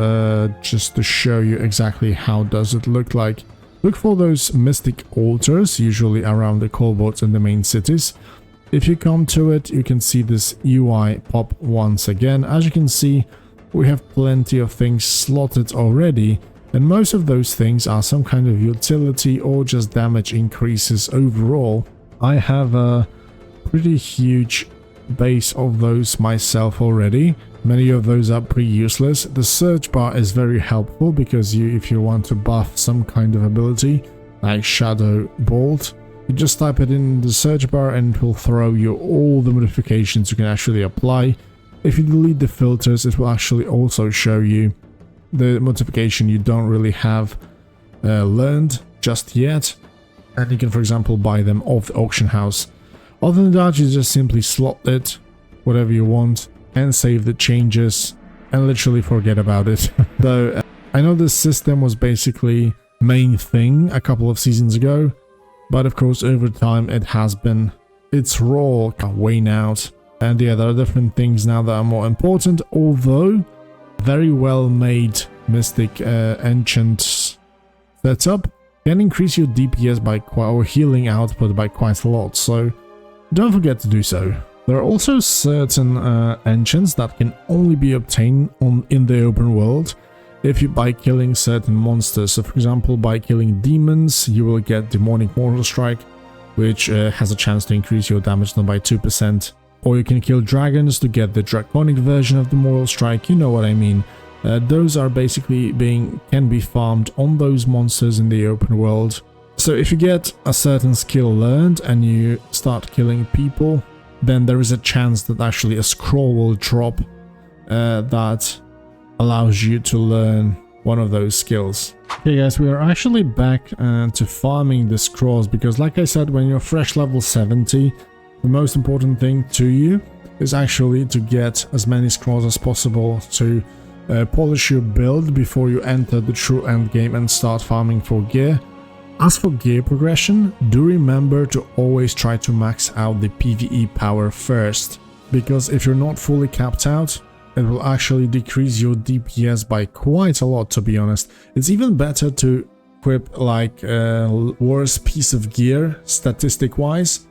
just to show you exactly how does it look like. Look for those Mystic Altars, usually around the Callboards in the main cities. If you come to it, you can see this UI pop once again. As you can see, we have plenty of things slotted already, and most of those things are some kind of utility or just damage increases overall. I have a pretty huge base of those myself already. Many of those are pretty useless. The search bar is very helpful because if you want to buff some kind of ability, like Shadow Bolt, you just type it in the search bar and it will throw you all the modifications you can actually apply. If you delete the filters, it will actually also show you the modification you don't really have learned just yet. And you can, for example, buy them off the auction house. Other than that, you just simply slot it, whatever you want, and save the changes and literally forget about it. Though I know this system was basically main thing a couple of seasons ago, but of course over time it has been its role wane out, and yeah, there are different things now that are more important, although very well made Mystic Enchant setup can increase your DPS by or healing output by quite a lot, so don't forget to do so. There are also certain enchants that can only be obtained in the open world by killing certain monsters. So for example, by killing demons, you will get Demonic Mortal Strike, which has a chance to increase your damage done by 2%. Or you can kill dragons to get the draconic version of the Mortal Strike, you know what I mean. Those are basically can be farmed on those monsters in the open world. So if you get a certain skill learned and you start killing people, then there is a chance that actually a scroll will drop that allows you to learn one of those skills. Okay guys, we are actually back to farming the scrolls, because like I said, when you're fresh level 70, the most important thing to you is actually to get as many scrolls as possible to polish your build before you enter the true endgame and start farming for gear. As for gear progression, do remember to always try to max out the PvE power first, because if you're not fully capped out, it will actually decrease your DPS by quite a lot, to be honest. It's even better to equip like a worse piece of gear, statistic wise,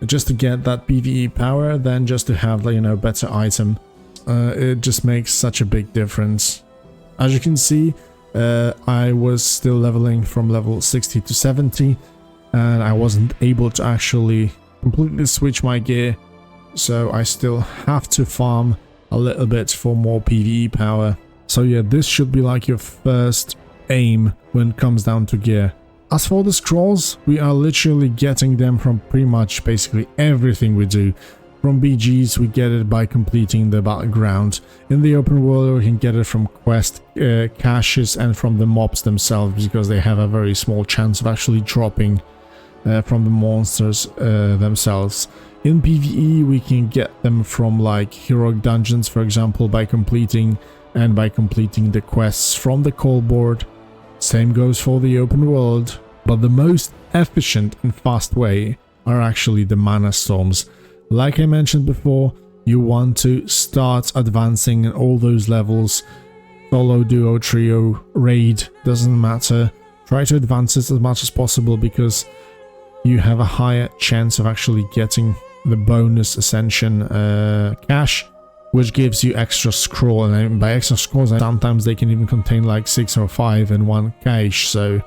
just to get that PvE power than just to have, you know, better item. It just makes such a big difference. As you can see, I was still leveling from level 60 to 70, and I wasn't able to actually completely switch my gear, so I still have to farm a little bit for more PvE power. So yeah, this should be like your first aim when it comes down to gear. As for the scrolls, we are literally getting them from pretty much basically everything we do. From BGs, we get it by completing the battleground. In the open world, we can get it from quest caches and from the mobs themselves, because they have a very small chance of actually dropping from the monsters themselves. In PvE, we can get them from like heroic dungeons, for example, by completing the quests from the Callboard. Same goes for the open world, but the most efficient and fast way are actually the Manastorms. Like I mentioned before, you want to start advancing in all those levels. Solo, duo, trio, raid, doesn't matter. Try to advance it as much as possible because you have a higher chance of actually getting the bonus Ascension cash, which gives you extra scroll. And by extra scrolls, sometimes they can even contain like 6 or 5 in one cache. So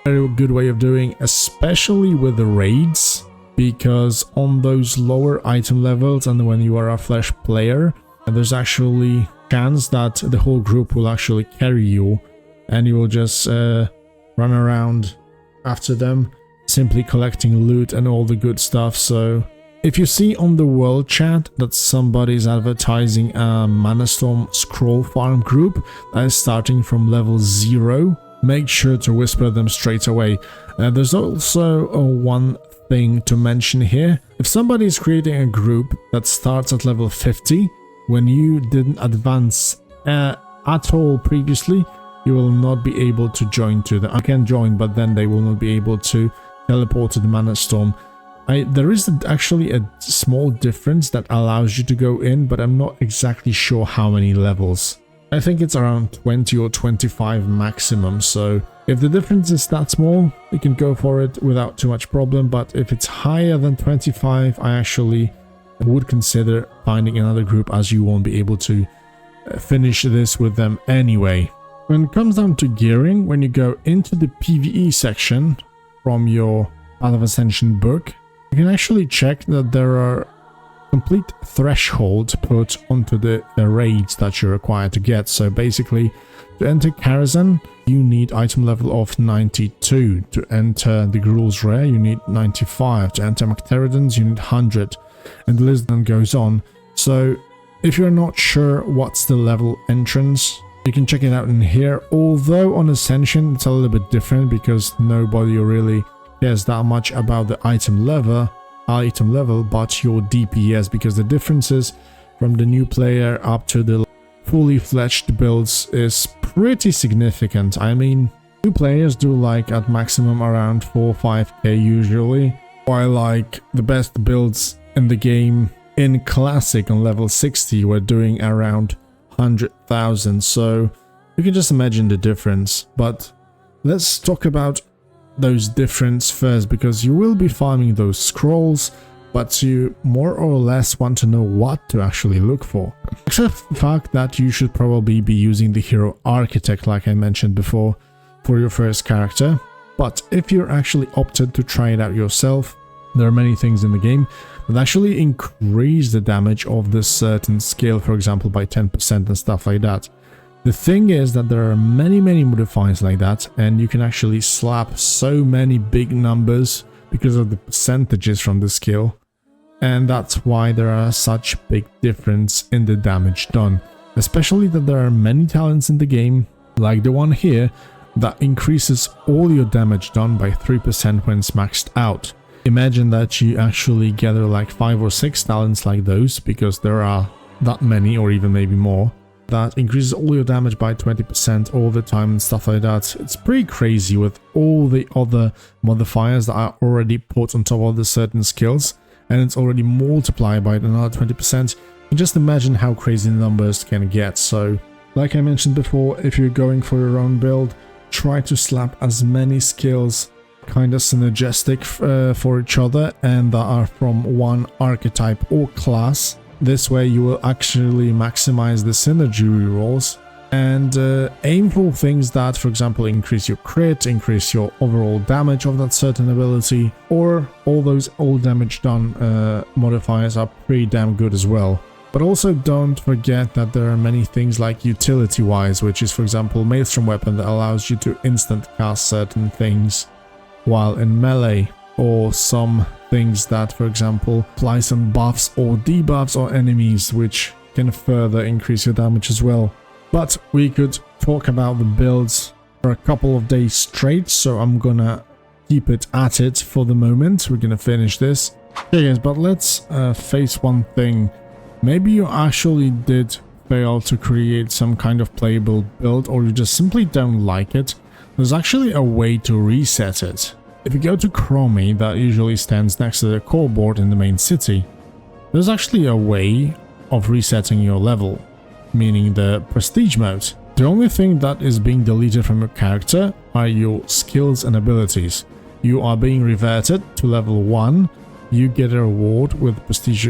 very good way of doing, especially with the raids, because on those lower item levels and when you are a flesh player, there's actually chance that the whole group will actually carry you and you will just run around after them, simply collecting loot and all the good stuff. So if you see on the world chat that somebody's advertising a Manastorm scroll farm group that is starting from level 0, make sure to whisper them straight away. There's also one thing to mention here. If somebody is creating a group that starts at level 50, when you didn't advance at all previously, you will not be able to join to them. I can join, but then they will not be able to teleport to the Manastorm. There is actually a small difference that allows you to go in, but I'm not exactly sure how many levels. I think it's around 20 or 25 maximum, so if the difference is that small, you can go for it without too much problem, but if it's higher than 25, I actually would consider finding another group, as you won't be able to finish this with them anyway. When it comes down to gearing, when you go into the PvE section from your Path of Ascension book, you can actually check that there are complete thresholds put onto the raids that you're required to get. So basically, to enter Karazhan, you need item level of 92. To enter the Rerolls rare, you need 95. To enter Macteridans, you need 100. And the list then goes on. So if you're not sure what's the level entrance, you can check it out in here. Although on Ascension, it's a little bit different because nobody really cares that much about the item level, but your DPS, because the differences from the new player up to the fully fledged builds is pretty significant. I mean, new players do like at maximum around 4 or 5k usually, while like the best builds in the game in Classic on level 60 were doing around 100,000, so you can just imagine the difference. But let's talk about those differences first, because you will be farming those scrolls, but you more or less want to know what to actually look for. Except for the fact that you should probably be using the hero architect, like I mentioned before, for your first character. But if you're actually opted to try it out yourself, there are many things in the game that actually increase the damage of this certain skill, for example by 10% and stuff like that. The thing is that there are many modifiers like that, and you can actually slap so many big numbers because of the percentages from the skill, and that's why there are such big difference in the damage done. Especially that there are many talents in the game, like the one here, that increases all your damage done by 3% when it's maxed out. Imagine that you actually gather like 5 or 6 talents like those, because there are that many, or even maybe more, that increases all your damage by 20% all the time and stuff like that. It's pretty crazy with all the other modifiers that are already put on top of the certain skills, and it's already multiplied by another 20%. And just imagine how crazy the numbers can get. So, like I mentioned before, if you're going for your own build, try to slap as many skills kind of synergistic for each other and that are from one archetype or class. This way you will actually maximize the synergy rerolls and aim for things that, for example, increase your crit, increase your overall damage of that certain ability, or all those all damage done modifiers are pretty damn good as well. But also don't forget that there are many things like utility wise, which is, for example, Maelstrom weapon that allows you to instant cast certain things while in melee, or some things that, for example, apply some buffs or debuffs on enemies, which can further increase your damage as well. But we could talk about the builds for a couple of days straight, so I'm gonna keep it at it for the moment. We're gonna finish this. Okay guys, but let's face one thing. Maybe you actually did fail to create some kind of playable build, or you just simply don't like it. There's actually a way to reset it. If you go to Chromie, that usually stands next to the Callboard in the main city, there's actually a way of resetting your level, meaning the prestige mode. The only thing that is being deleted from your character are your skills and abilities. You are being reverted to level 1. You get a reward with prestige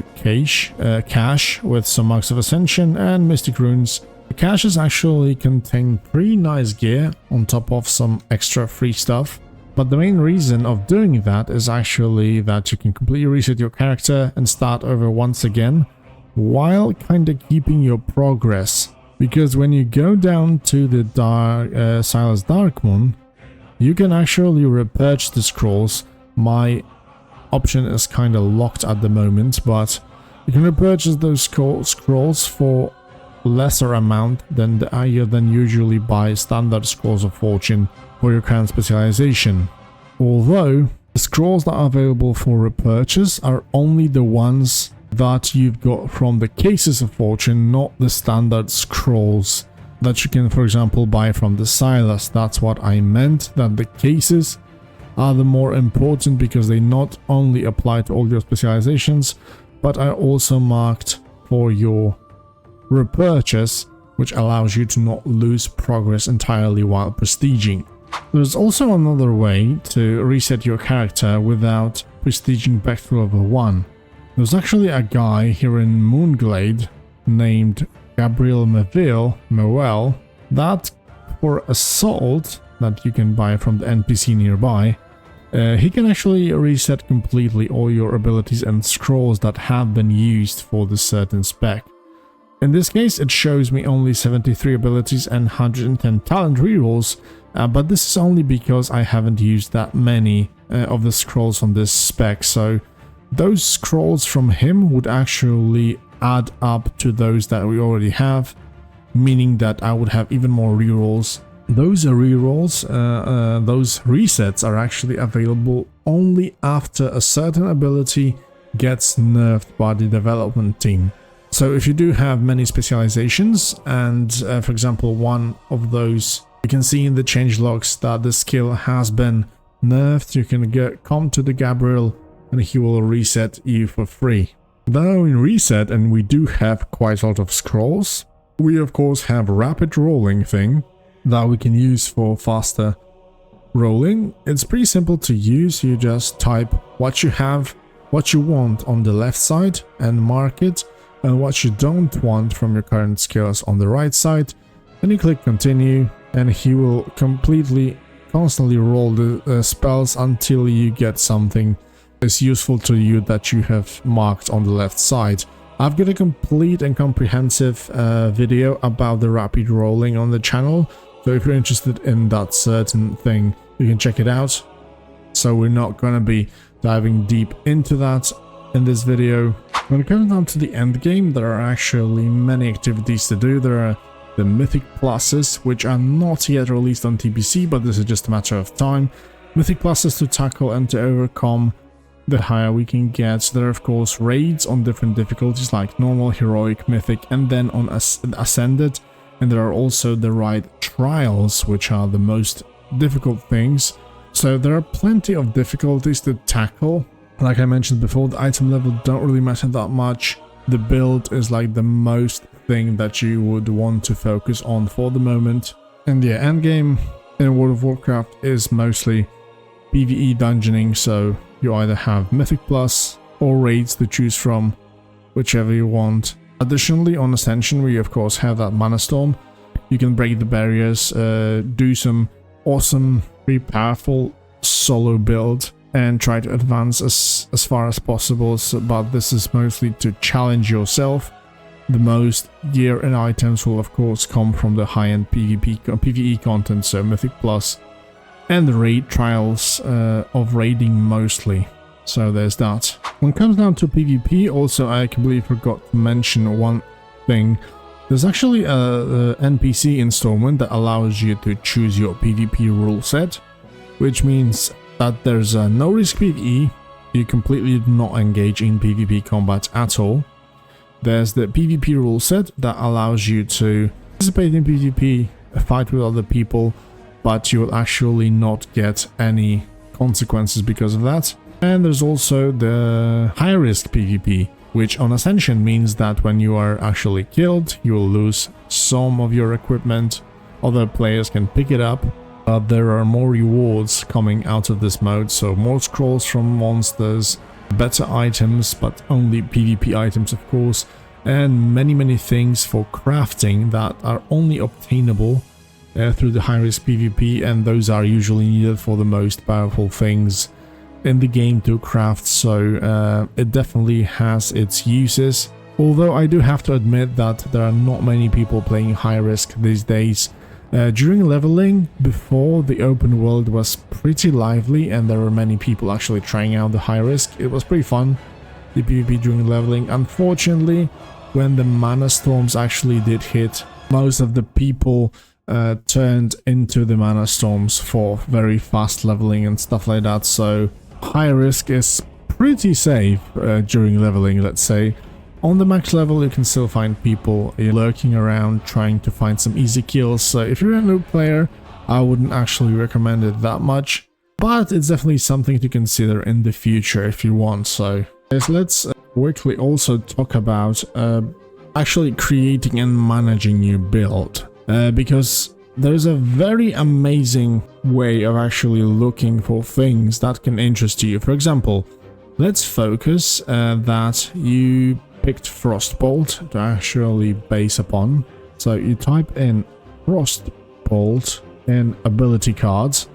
cash with some marks of ascension and mystic runes. The caches actually contain pretty nice gear on top of some extra free stuff. But the main reason of doing that is actually that you can completely reset your character and start over once again, while kinda keeping your progress. Because when you go down to the Silas Darkmoon, you can actually repurchase the scrolls. My option is kind of locked at the moment, but you can repurchase those scrolls for lesser amount than you usually buy standard scrolls of fortune for your current specialization. Although the scrolls that are available for repurchase are only the ones that you've got from the cases of fortune, not the standard scrolls that you can, for example, buy from the Silas. That's what I meant, that the cases are the more important because they not only apply to all your specializations, but are also marked for your repurchase, which allows you to not lose progress entirely while prestiging. There's also another way to reset your character without prestiging back to level 1. There's actually a guy here in Moonglade named Gabriel Mewell that for assault that you can buy from the NPC nearby, he can actually reset completely all your abilities and scrolls that have been used for this certain spec. In this case, it shows me only 73 abilities and 110 talent rerolls, but this is only because I haven't used that many of the scrolls on this spec, so those scrolls from him would actually add up to those that we already have, meaning that I would have even more rerolls. Those rerolls, those resets are actually available only after a certain ability gets nerfed by the development team. So if you do have many specializations and, for example, one of those, you can see in the changelogs that the skill has been nerfed, you can come to the Gabriel and he will reset you for free. Though in reset, and we do have quite a lot of scrolls, we of course have rapid rolling thing that we can use for faster rolling. It's pretty simple to use. You just type what you have, what you want on the left side and mark it, and what you don't want from your current skills on the right side, and you click continue, and he will constantly roll the spells until you get something that's useful to you that you have marked on the left side. I've got a complete and comprehensive video about the rapid rolling on the channel, so if you're interested in that certain thing, you can check it out. So we're not going to be diving deep into that in this video. When it comes down to the end game, there are actually many activities to do. There are the mythic pluses, which are not yet released on TBC, but this is just a matter of time. Mythic pluses to tackle and to overcome the higher we can get. There are of course raids on different difficulties like normal, heroic, mythic, and then on ascended. And there are also the raid trials, which are the most difficult things. So there are plenty of difficulties to tackle. Like I mentioned before, the item level don't really matter that much. The build is like the most thing that you would want to focus on for the moment. And the endgame in World of Warcraft is mostly PvE dungeoning, so you either have Mythic Plus or raids to choose from, whichever you want. Additionally, on Ascension, we of course have that Manastorm. You can break the barriers, do some awesome, pretty powerful solo build, and try to advance as far as possible, but this is mostly to challenge yourself. The most gear and items will of course come from the high-end PvE content, so Mythic Plus and the raid trials of raiding mostly. So there's that. When it comes down to PvP, also I completely forgot to mention one thing. There's actually a NPC installment that allows you to choose your PvP rule set, which means that there's a no risk PvE, you completely do not engage in PvP combat at all. There's the PvP Ruleset that allows you to participate in PvP, fight with other people, but you will actually not get any consequences because of that. And there's also the high risk PvP, which on Ascension means that when you are actually killed, you will lose some of your equipment. Other players can pick it up, but there are more rewards coming out of this mode, so more scrolls from monsters, better items, but only PvP items of course, and many things for crafting that are only obtainable through the high risk PvP, and those are usually needed for the most powerful things in the game to craft, so it definitely has its uses. Although I do have to admit that there are not many people playing high risk these days. During leveling, before, the open world was pretty lively and there were many people actually trying out the high risk. It was pretty fun, the PvP during leveling. Unfortunately, when the Manastorms actually did hit, most of the people turned into the Manastorms for very fast leveling and stuff like that, so high risk is pretty safe during leveling, let's say. On the max level you can still find people lurking around trying to find some easy kills, so if you're a noob player I wouldn't actually recommend it that much, but it's definitely something to consider in the future if you want. So let's quickly also talk about actually creating and managing your build, because there's a very amazing way of actually looking for things that can interest you. For example, let's focus that you picked Frostbolt to actually base upon. So you type in Frostbolt in ability cards,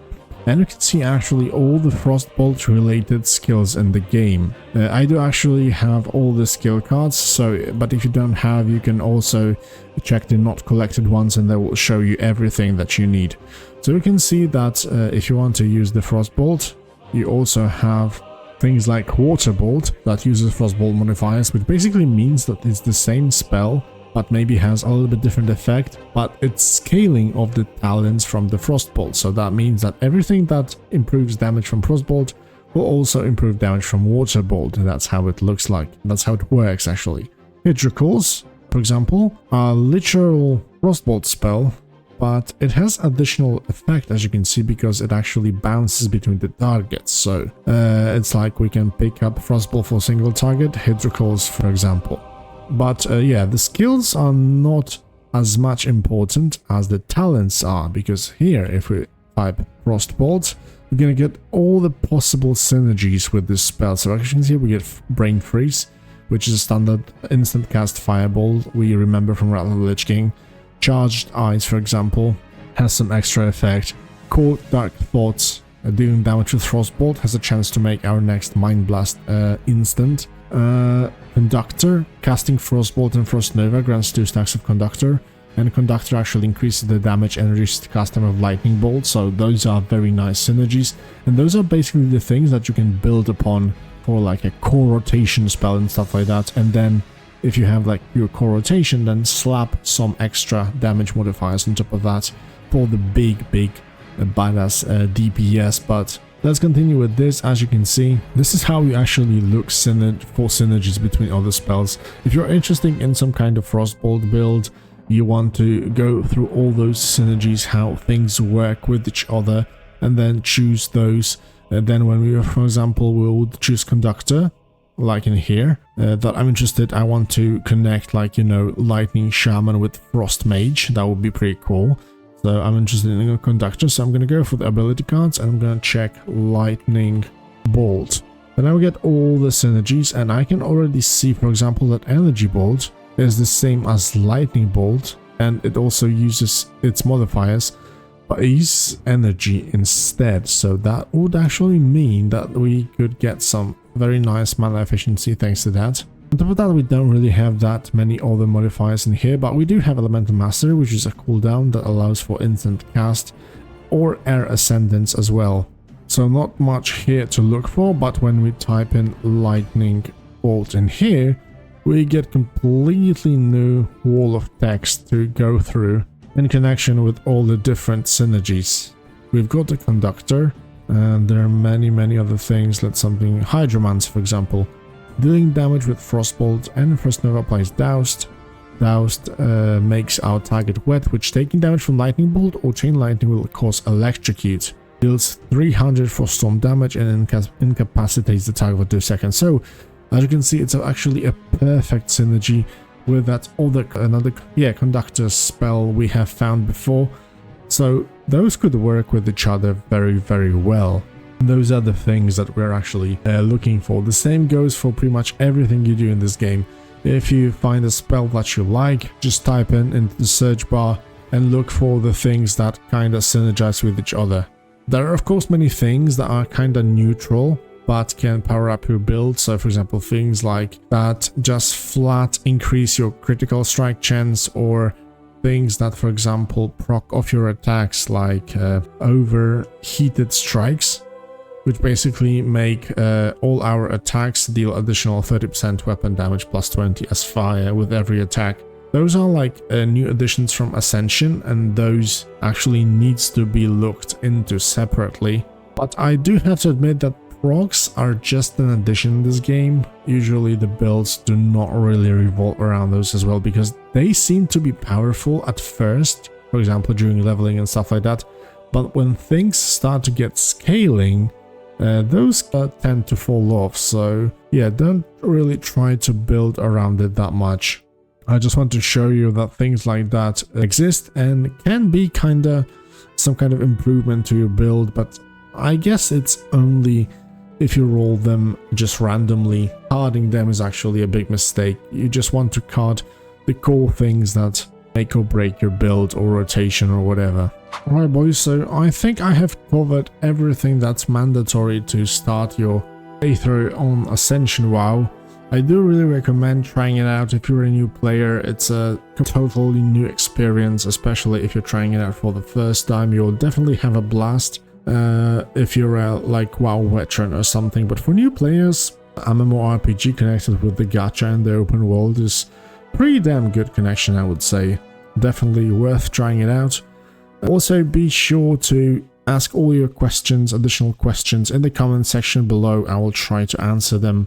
and you can see actually all the Frostbolt related skills in the game. I do actually have all the skill cards, so but if you don't have, you can also check the not collected ones and they will show you everything that you need. So you can see that if you want to use the Frostbolt, you also have things like Waterbolt that uses Frostbolt modifiers, which basically means that it's the same spell but maybe has a little bit different effect, but it's scaling of the talents from the Frostbolt. So that means that everything that improves damage from Frostbolt will also improve damage from Waterbolt, and that's how it looks like. That's how it works actually. Hydrocalls, for example, are a literal Frostbolt spell, but it has additional effect, as you can see, because it actually bounces between the targets. So it's like we can pick up Frostbolt for a single target, Hydrocalls for example. But yeah, the skills are not as much important as the talents are, because here if we type Frostbolt, we're gonna get all the possible synergies with this spell. So as you can see, we get Brain Freeze, which is a standard instant cast fireball we remember from Rattle of the Lich King. Charged Eyes, for example, has some extra effect. Core Dark Thoughts, dealing damage with Frostbolt, has a chance to make our next Mind Blast instant. Conductor, casting Frostbolt and Frost Nova grants 2 stacks of Conductor, and Conductor actually increases the damage and reduces the cast time of Lightning Bolt, so those are very nice synergies, and those are basically the things that you can build upon for like a core rotation spell and stuff like that. And then if you have like your core rotation, then slap some extra damage modifiers on top of that for the big badass DPS. But let's continue with this. As you can see, this is how you actually look for synergies between other spells. If you're interested in some kind of Frostbolt build, you want to go through all those synergies, how things work with each other, and then choose those. Then when we, for example, we would choose Conductor, like in here, that I'm interested, I want to connect, like, you know, Lightning Shaman with Frost Mage. That would be pretty cool. So I'm interested in a Conductor, so I'm going to go for the ability cards and I'm going to check Lightning Bolt. Then I will get all the synergies, and I can already see, for example, that Energy Bolt is the same as Lightning Bolt, and it also uses its modifiers, but it uses energy instead. So that would actually mean that we could get some very nice mana efficiency thanks to that. On top of that, we don't really have that many other modifiers in here, but we do have Elemental Mastery, which is a cooldown that allows for instant cast or air ascendance as well. So not much here to look for, but when we type in Lightning Bolt in here, we get completely new wall of text to go through in connection with all the different synergies. We've got the Conductor, And there are many other things, like something Hydromancer, for example. Dealing damage with Frostbolt and Frost Nova applies Doused. Doused makes our target wet, which taking damage from Lightning Bolt or Chain Lightning will cause Electrocute. Deals 300 Frost Storm damage and incapacitates the target for 2 seconds. So, as you can see, it's actually a perfect synergy with that another Conductor spell we have found before. So those could work with each other very well. And those are the things that we're actually looking for. The same goes for pretty much everything you do in this game. If you find a spell that you like, just type into the search bar and look for the things that kind of synergize with each other. There are of course many things that are kind of neutral but can power up your build. So for example, things like that just flat increase your critical strike chance, or things that, for example, proc off your attacks, like overheated strikes, which basically make all our attacks deal additional 30% weapon damage plus 20 as fire with every attack. Those are like new additions from Ascension, and those actually needs to be looked into separately. But I do have to admit that procs are just an addition in this game. Usually the builds do not really revolve around those as well, because they seem to be powerful at first, for example during leveling and stuff like that, but when things start to get scaling, those tend to fall off. So yeah, don't really try to build around it that much. I just want to show you that things like that exist and can be some kind of improvement to your build, but I guess it's only if you roll them just randomly. Carding them is actually a big mistake. You just want to card the core things that make or break your build or rotation or whatever. Alright boys, so I think I have covered everything that's mandatory to start your playthrough on Ascension WoW. I do really recommend trying it out if you're a new player. It's a totally new experience, especially if you're trying it out for the first time. You'll definitely have a blast. If you're a like WoW veteran or something, but for new players, MMORPG connected with the Gatcha and the open world is pretty damn good connection, I would say. Definitely worth trying it out. Also, be sure to ask all your questions, additional questions, in the comment section below. I will try to answer them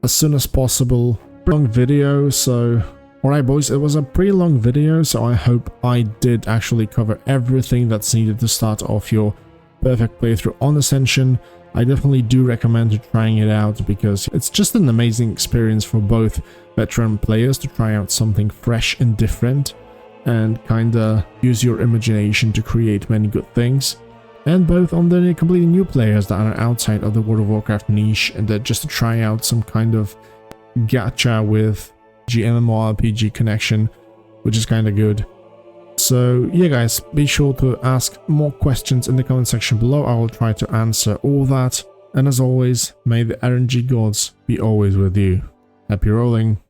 as soon as possible. Long video, so alright boys, it was a pretty long video, so I hope I did actually cover everything that's needed to start off your perfect playthrough on Ascension. I definitely do recommend trying it out, because it's just an amazing experience for both veteran players to try out something fresh and different and kinda use your imagination to create many good things, and both on the completely new players that are outside of the World of Warcraft niche and that just to try out some kind of gacha with MMORPG connection, which is kinda good. So yeah guys, be sure to ask more questions in the comment section below. I will try to answer all that. And as always, may the RNG gods be always with you. Happy rolling.